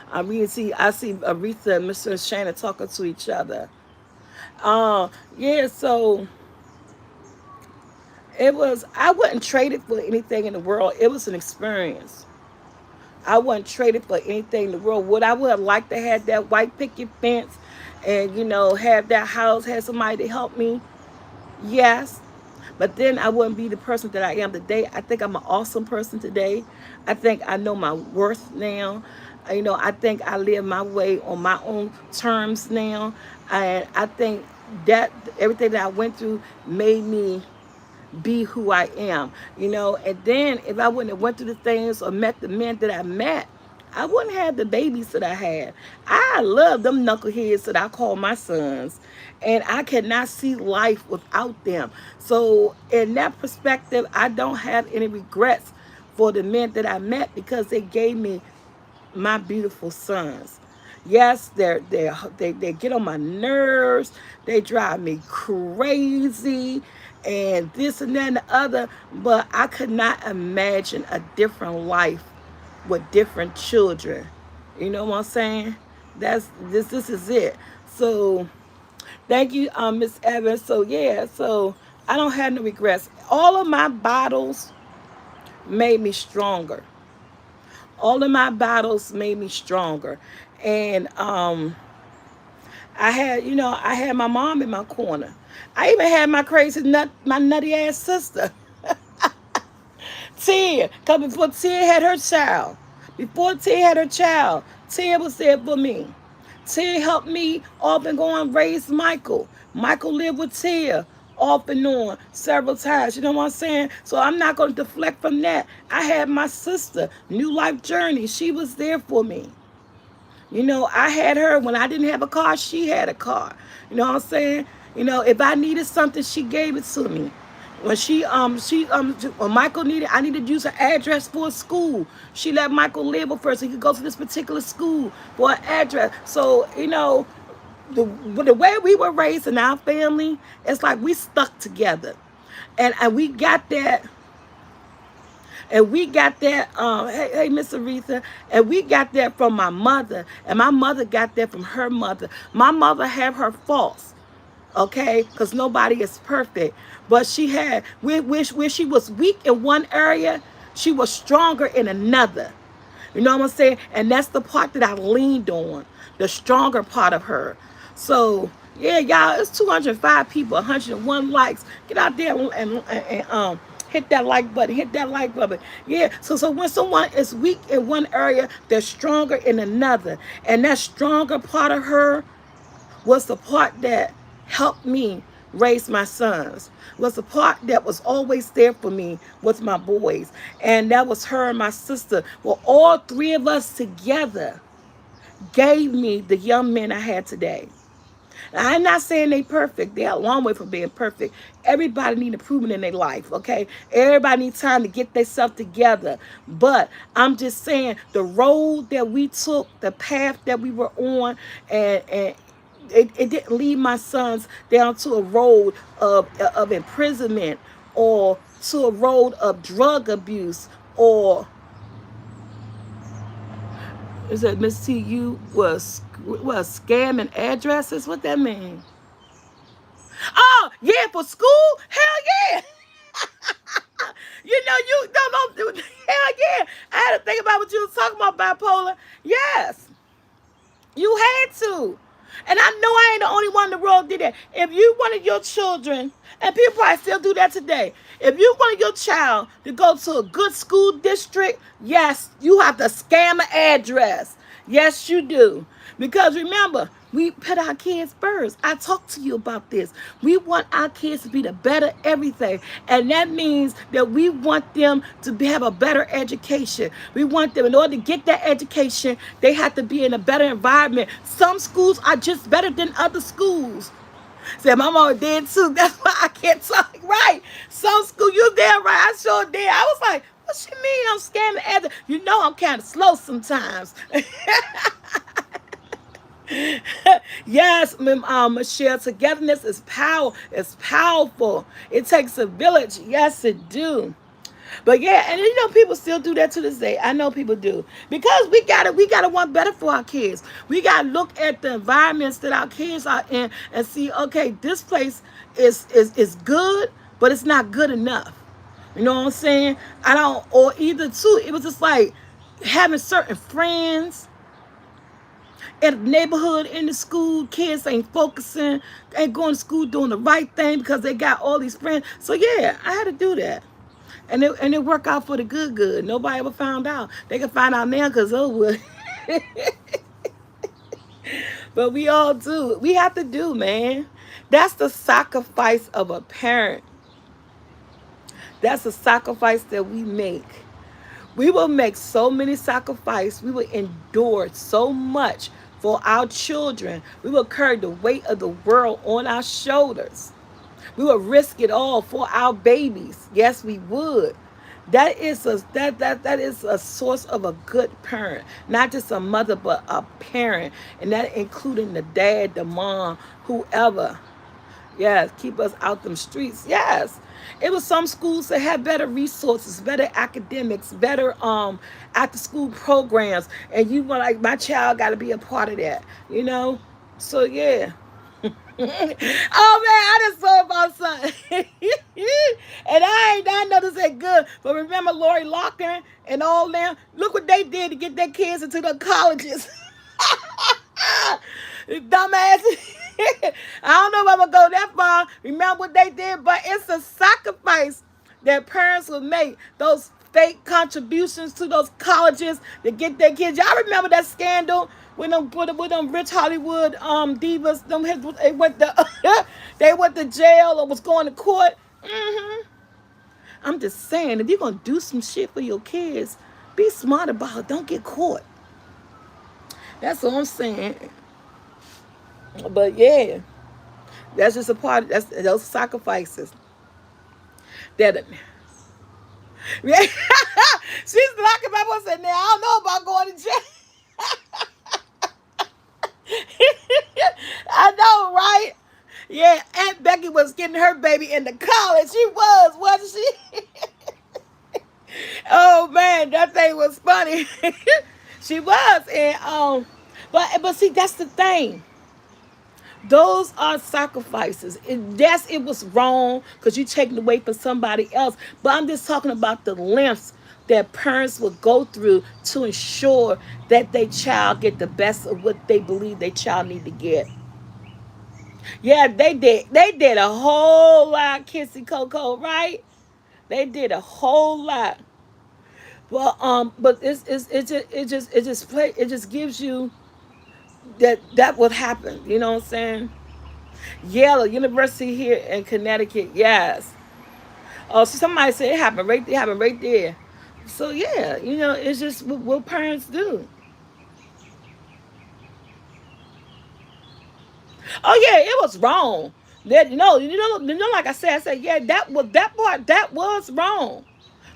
I see Aretha and Mr. Shannon talking to each other. Yeah, so I wouldn't trade it for anything in the world. It was an experience. I wouldn't trade it for anything in the world. Would I would have liked to have that white picket fence and have that house, have somebody to help me? Yes. But then I wouldn't be the person that I am today. I think I'm an awesome person today. I think I know my worth now. I think I live my way on my own terms now. And I think that everything that I went through made me be who I am. And then if I wouldn't have went through the things or met the men that I met, I wouldn't have the babies that I had. I love them knuckleheads that I call my sons, and I cannot see life without them. So in that perspective, I don't have any regrets for the men that I met because they gave me my beautiful sons. Yes, they get on my nerves. They drive me crazy, and this and that and the other. But I could not imagine a different life with different children. You know what I'm saying? That's this is it. So thank you, Miss Evans. So yeah, so I don't have no regrets. All of my battles made me stronger. All of my battles made me stronger. And I had, I had my mom in my corner. I even had my crazy my nutty ass sister, Tia. Cause before Tia had her child, Tia was there for me. Tia helped me off and go and raise Michael. Michael lived with Tia off and on several times. You know what I'm saying? So I'm not going to deflect from that. I had my sister, New Life Journey. She was there for me. I had her when I didn't have a car, she had a car. You know what I'm saying? If I needed something, she gave it to me. When Michael needed, I needed to use her address for a school. She let Michael live with her so he could go to this particular school for an address. So, the way we were raised in our family, it's like we stuck together. And we got that, hey, Miss Aretha, and we got that from my mother, and my mother got that from her mother. My mother had her faults, okay, because nobody is perfect, but she had, where she was weak in one area, she was stronger in another. You know what I'm saying? And that's the part that I leaned on, the stronger part of her. So, yeah, y'all, it's 205 people, 101 likes. Get out there and hit that like button. Hit that like button. Yeah, so when someone is weak in one area, they're stronger in another. And that stronger part of her was the part that helped me raise my sons, was the part that was always there for me with my boys. And that was her and my sister. Well, all three of us together gave me the young men I had today. Now, I'm not saying they perfect. They're a long way from being perfect. Everybody need improvement in their life, okay? Everybody needs time to get themselves together. But I'm just saying the road that we took, the path that we were on, and it didn't lead my sons down to a road of imprisonment or to a road of drug abuse or is that Miss T you was scamming addresses? What that mean? Oh, yeah, for school? Hell yeah. You don't do hell yeah. I had to think about what you was talking about, bipolar. Yes. You had to. And I know I ain't the only one in the world did that. If you wanted your children, and people probably still do that today, if you wanted your child to go to a good school district, yes, you have to scam an address. Yes, you do. Because remember, we put our kids first. I talked to you about this. We want our kids to be the better everything. And that means that we want them to have a better education. We want them, in order to get that education, they have to be in a better environment. Some schools are just better than other schools. Said my mama did too. That's why I can't talk right. Some school, you damn right. I sure did. I was like, what she mean I'm scamming address? I'm kind of slow sometimes. Yes, Michelle, togetherness is power. It's powerful. It takes a village. Yes, it do. But yeah, and people still do that to this day. I know people do because we gotta want better for our kids. We gotta look at the environments that our kids are in and see, okay, this place is good, but it's not good enough. You know what I'm saying? I don't, or either too. It was just like having certain friends in the neighborhood, in the school, kids ain't focusing, ain't going to school doing the right thing because they got all these friends. So yeah, I had to do that. And it worked out for the good. Nobody ever found out. They can find out now because would. But we all do. We have to do, man. That's the sacrifice of a parent. That's the sacrifice that we make. We will make so many sacrifices. We will endure so much for our children. We will carry the weight of the world on our shoulders. We will risk it all for our babies. Yes, we would. That is a source of a good parent, not just a mother, but a parent, and that including the dad, the mom, whoever. Yes, keep us out them streets. Yes. It was some schools that had better resources, better academics, better after school programs. And you were like, my child gotta be a part of that, you know? So yeah. Oh man, I just saw about something. And I know this ain't good, but remember Lori Loughlin and all them? Look what they did to get their kids into the colleges. Dumbass. I don't know if I'm gonna go that far. Remember what they did, but it's a sacrifice that parents will make. Those fake contributions to those colleges to get their kids. Y'all remember that scandal with them rich Hollywood divas? They went to they went to jail or was going to court. I'm just saying, if you're gonna do some shit for your kids, be smart about it. Don't get caught. That's all I'm saying. But yeah, that's just a part. That's those sacrifices. That yeah. She's locking my boy said, now I don't know about going to jail. I know, right? Yeah, Aunt Becky was getting her baby into college. She was, wasn't she? Oh man, that thing was funny. She was, and but see, that's the thing. Those are sacrifices. Yes, it was wrong because you taking away from somebody else. But I'm just talking about the lengths that parents will go through to ensure that their child get the best of what they believe their child need to get. Yeah, they did. They did a whole lot, Kissy Coco, right? They did a whole lot. Well, but it just gives you that would happen. You know what I'm saying? Yale University here in Connecticut. Yes. Oh, so somebody said it happened right there. Happened right there. So yeah, it's just what parents do. Oh yeah, it was wrong. That like I said, yeah, that part that was wrong.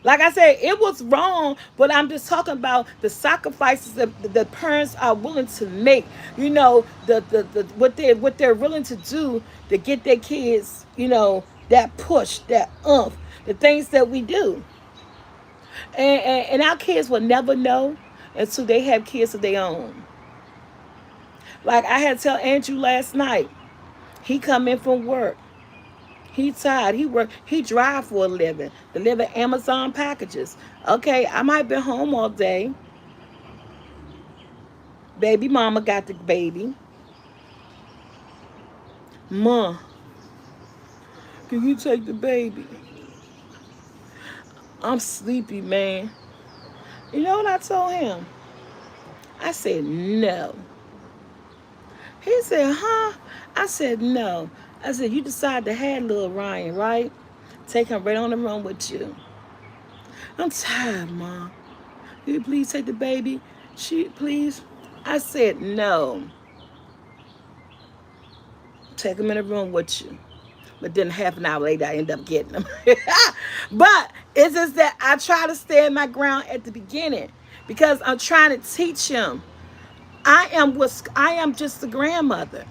Like I said, it was wrong, but I'm just talking about the sacrifices that the parents are willing to make. The what they're willing to do to get their kids, that push, that the things that we do, and our kids will never know until they have kids of their own. Like I had to tell Andrew last night, he come in from work. He tired. He work. He drive for a living. Deliver Amazon packages. Okay, I might be home all day. Baby mama got the baby. Ma, can you take the baby? I'm sleepy, man. You know what I told him? I said no. He said, huh? I said no. I said, you decide to have little Ryan, right? Take him right on the run with you. I'm tired, Mom. Will you please take the baby? Please. I said no. Take him in the room with you. But then half an hour later, I end up getting him. But it's just that I try to stand my ground at the beginning because I'm trying to teach him. I am just a grandmother.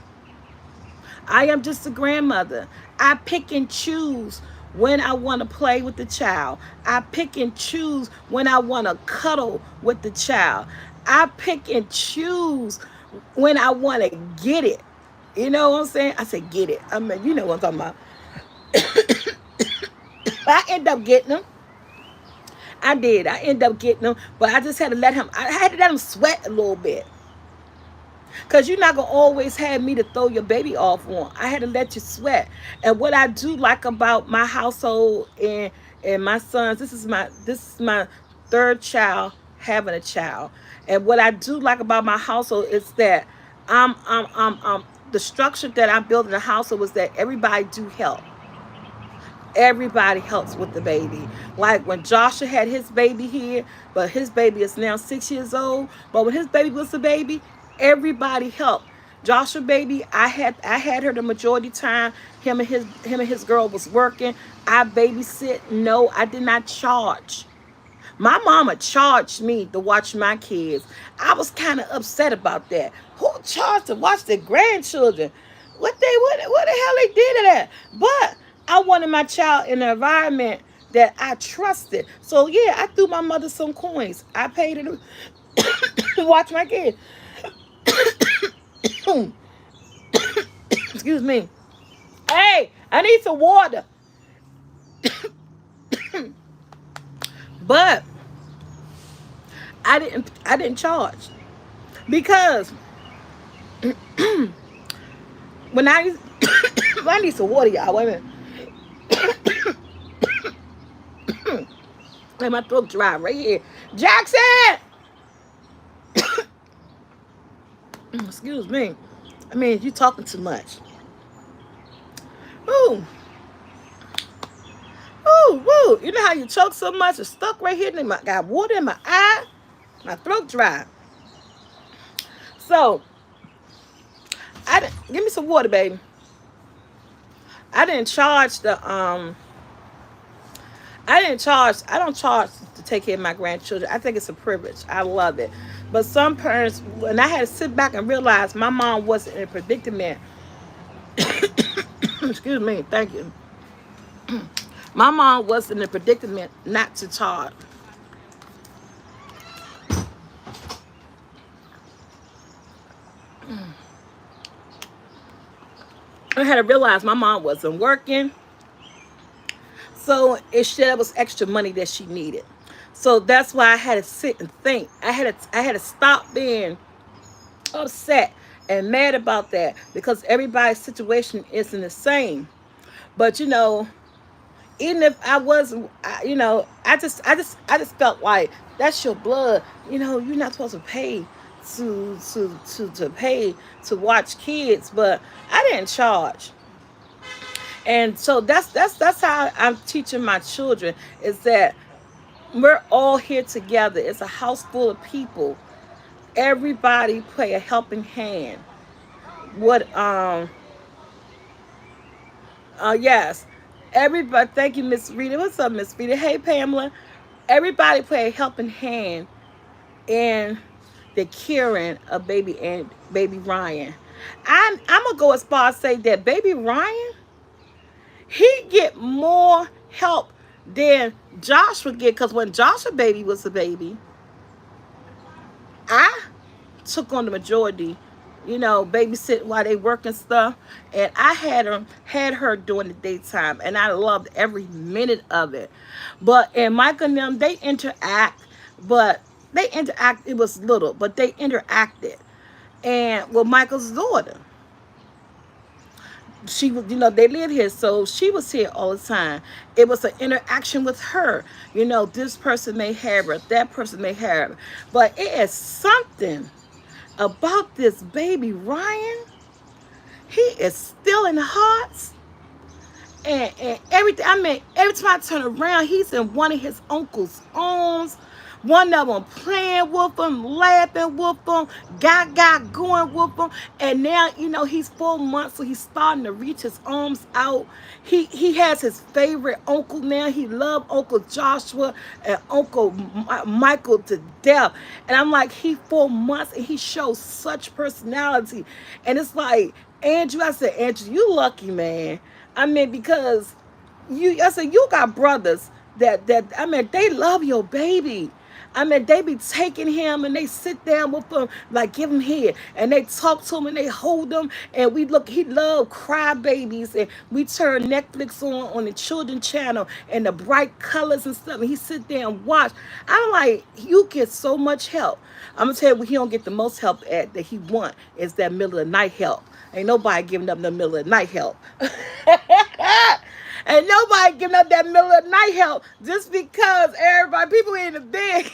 I am just a grandmother. I pick and choose when I want to play with the child. I pick and choose when I want to cuddle with the child. I pick and choose when I want to get it. You know what I'm saying? I say get it. I mean, you know what I'm talking about. I end up getting them. I did. I end up getting them, but I just had to let him. I had to let him sweat a little bit. Cause you're not gonna always have me to throw your baby off on. I had to let you sweat. And what I do like about my household and my sons, this is my third child having a child. And what I do like about my household is that the structure that I built in the household was that everybody do help. Everybody helps with the baby. Like when Joshua had his baby here, but his baby is now 6 years old. But when his baby was a baby, everybody helped. Joshua baby, I had her the majority time. Him and his girl was working. I babysit. No, I did not charge. My mama charged me to watch my kids. I was kind of upset about that. Who charged to watch their grandchildren? What the hell they did to that? But I wanted my child in an environment that I trusted. So yeah, I threw my mother some coins. I paid her to watch my kid. Excuse me. Hey, I need some water. But I didn't charge because when I I need some water, y'all. Wait a minute. Let my throat dry right here. Jackson! Excuse me. I mean, you talking too much. Ooh, ooh, woo. You know how you choke so much? It's stuck right here. And I got water in my eye. My throat dry. So, I didn't, give me some water, baby. I didn't charge I don't charge to take care of my grandchildren. I think it's a privilege. I love it. But some parents, when I had to sit back and realize my mom wasn't in a predicament, excuse me, thank you. My mom was in a predicament not to charge. I had to realize my mom wasn't working. So it was extra money that she needed. So that's why I had to sit and think. I had to stop being upset and mad about that because everybody's situation isn't the same. But even if I wasn't, I just felt like that's your blood. You're not supposed to pay to pay to watch kids, but I didn't charge. And so that's how I'm teaching my children is that we're all here together. It's a house full of people. Everybody play a helping hand. What yes. Everybody, thank you, Miss Rita. What's up, Miss Rita? Hey, Pamela. Everybody play a helping hand in the curing of baby Ryan. I'm gonna go as far as say that baby Ryan, he get more help than Joshua get, because when Joshua baby was a baby, I took on the majority, babysit while they work and stuff. And I had her during the daytime, and I loved every minute of it. But and Michael and them, they interact, but it was little, but they interacted. And with Michael's daughter, she was, they lived here, so she was here all the time. It was an interaction with her. This person may have her, that person may have her, but it is something about this baby Ryan. He is still in the hearts. And everything. I mean, every time I turn around, he's in one of his uncle's arms. One of them playing with him, laughing with him, got going with him. And now, he's 4 months, so he's starting to reach his arms out. He has his favorite uncle now. He loved Uncle Joshua and Uncle Michael to death. And I'm like, he 4 months and he shows such personality. And it's like, Andrew, I said, Andrew, you lucky, man. I mean, because I said, you got brothers that I mean, they love your baby. I mean, they be taking him and they sit down with him, like give him here, and they talk to him and they hold him, and we look. He love cry babies, and we turn Netflix on the children channel and the bright colors and stuff, and he sit there and watch. I'm like, you get so much help. I'm gonna tell you what he don't get the most help at that he want is that middle of the night help. Ain't nobody giving up the middle of the night help. Ain't nobody giving up that middle of the night help just because people in the bed.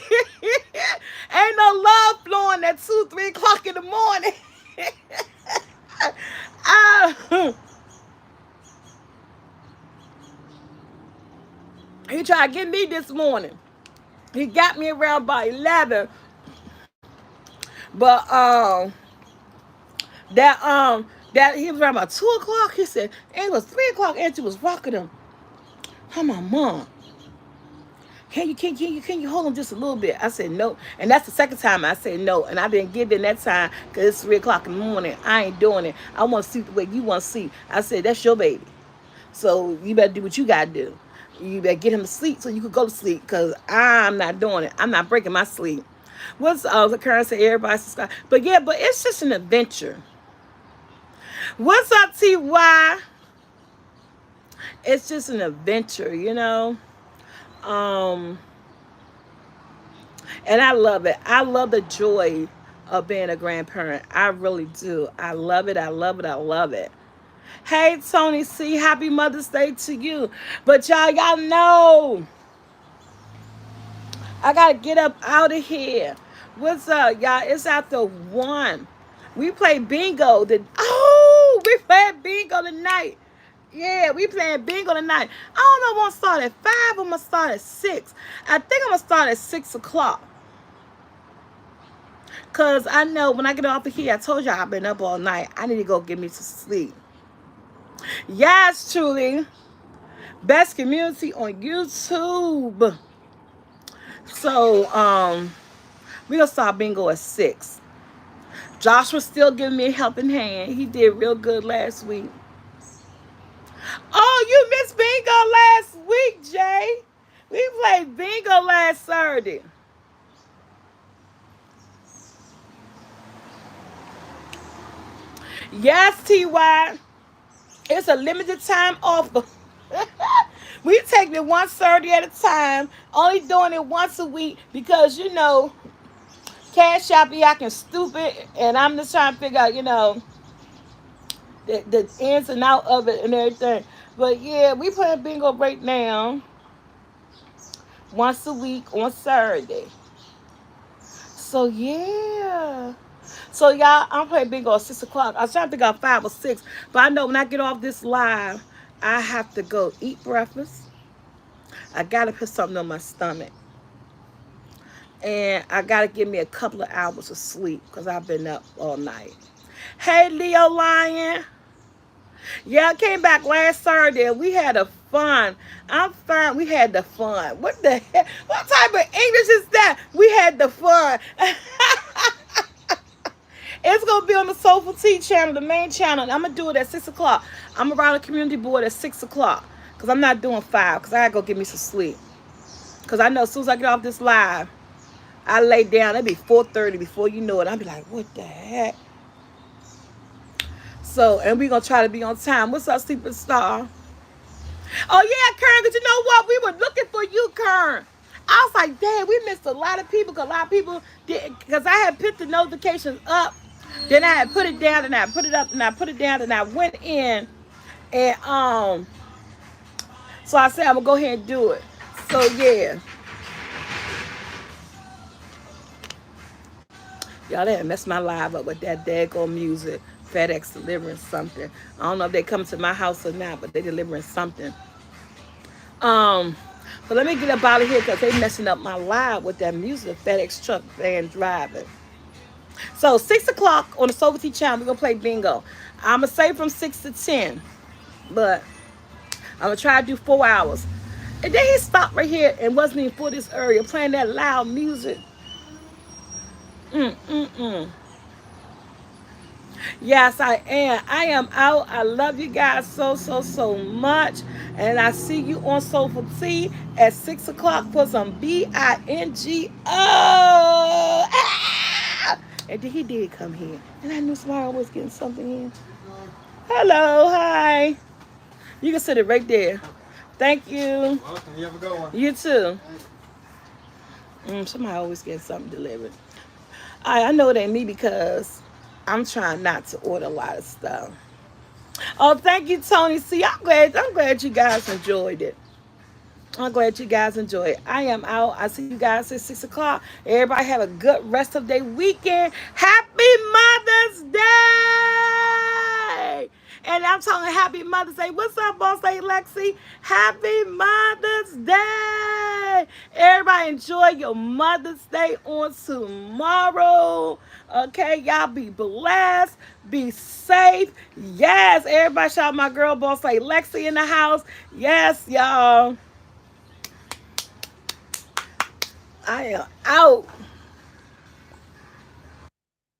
Ain't no love flowing at 2, 3 o'clock in the morning. uh, he tried to get me this morning. He got me around by 11. But that he was around about 2 o'clock. He said, and it was 3 o'clock. Auntie was rocking him. I'm my mom. Can you hold them just a little bit? I said no, and that's the second time I said no, and I didn't give in that time because it's 3 o'clock in the morning. I ain't doing it. I want to sleep the way you want to sleep. I said that's your baby, so you better do what you gotta do. You better get him to sleep so you could go to sleep because I'm not doing it. I'm not breaking my sleep. What's the current say everybody subscribe? But yeah, but it's just an adventure. What's up, Ty? It's just an adventure, you know. Um, and I love it. I love the joy of being a grandparent. I really do. I love it. I love it. I love it. Hey, Tony C, happy Mother's Day to you. But y'all know I gotta get up out of here. What's up, y'all? It's after 1. We play bingo. We playing bingo tonight. Yeah, we playing bingo tonight. I don't know if I'm gonna start at 5 or I'm gonna start at 6. I think I'm gonna start at 6 o'clock. Cause I know when I get off of here, I told y'all I've been up all night. I need to go get me some sleep. Yes, truly. Best community on YouTube. So, we're gonna start bingo at 6. Joshua's still giving me a helping hand. He did real good last week. Oh, you missed bingo last week, Jay. We played bingo last Saturday. Yes, TY. It's a limited time offer. We take it one Saturday at a time, only doing it once a week because, Cash App be acting stupid, and I'm just trying to figure out, the ins and out of it and everything. But yeah, we playing bingo right now, once a week on Saturday. So yeah. So y'all, I'm playing bingo at 6 o'clock. I was trying to figure out 5 or 6, but I know when I get off this live, I have to go eat breakfast. I gotta put something on my stomach. And I gotta give me a couple of hours of sleep because I've been up all night. Hey Leo Lion. Yeah, I came back last Saturday. We had a fun. I'm fine. We had the fun. What the heck? What type of English is that? We had the fun. It's gonna be on the Soulfult Tea channel, the main channel. I'm gonna do it at 6 o'clock. I'm around the community board at 6 o'clock because I'm not doing 5 because I gotta go get me some sleep. Because I know as soon as I get off this live, I lay down. It'll be 4:30 before you know it. I'll be like, what the heck? So, and we're gonna try to be on time. What's up, superstar? Oh yeah, Kern, because you know what? We were looking for you, Kern. I was like, damn, we missed a lot of people because a lot of people did, because I had put the notifications up, then I had put it down, and I put it up, and I put it down, and I went in, and so I said I'm gonna go ahead and do it. So yeah. Y'all didn't mess my live up with that daggone music. FedEx delivering something. I don't know if they come to my house or not, but they delivering something. Um, but let me get up out of here because they messing up my live with that music. FedEx truck van driving. So 6 o'clock on the Soulfult channel, we're gonna play bingo. I'ma say from 6 to 10, but I'm gonna try to do 4 hours. And then he stopped right here and wasn't even for this area playing that loud music. Mm mm mm. Yes, I am. I am out. I love you guys so, so, so much. And I see you on Soulful Tea at 6 o'clock for some BINGO. Ah! And then he did come here. And I knew tomorrow was getting something in. Hello, hi. You can sit it right there. Thank you. Welcome. You have a good one. You too. Somebody always gets something delivered. I know it ain't me because I'm trying not to order a lot of stuff. Oh, thank you, Tony. See, I'm glad you guys enjoyed it. I'm glad you guys enjoy it. I am out. I see you guys at 6 o'clock. Everybody have a good rest of their weekend. Happy Mother's Day! And I'm talking Happy Mother's Day. What's up, Boss Lady Lexi? Happy Mother's Day! Everybody enjoy your Mother's Day on tomorrow. Okay, y'all be blessed. Be safe. Yes, everybody shout my girl, Boss Lady Lexi in the house. Yes, y'all. I am out.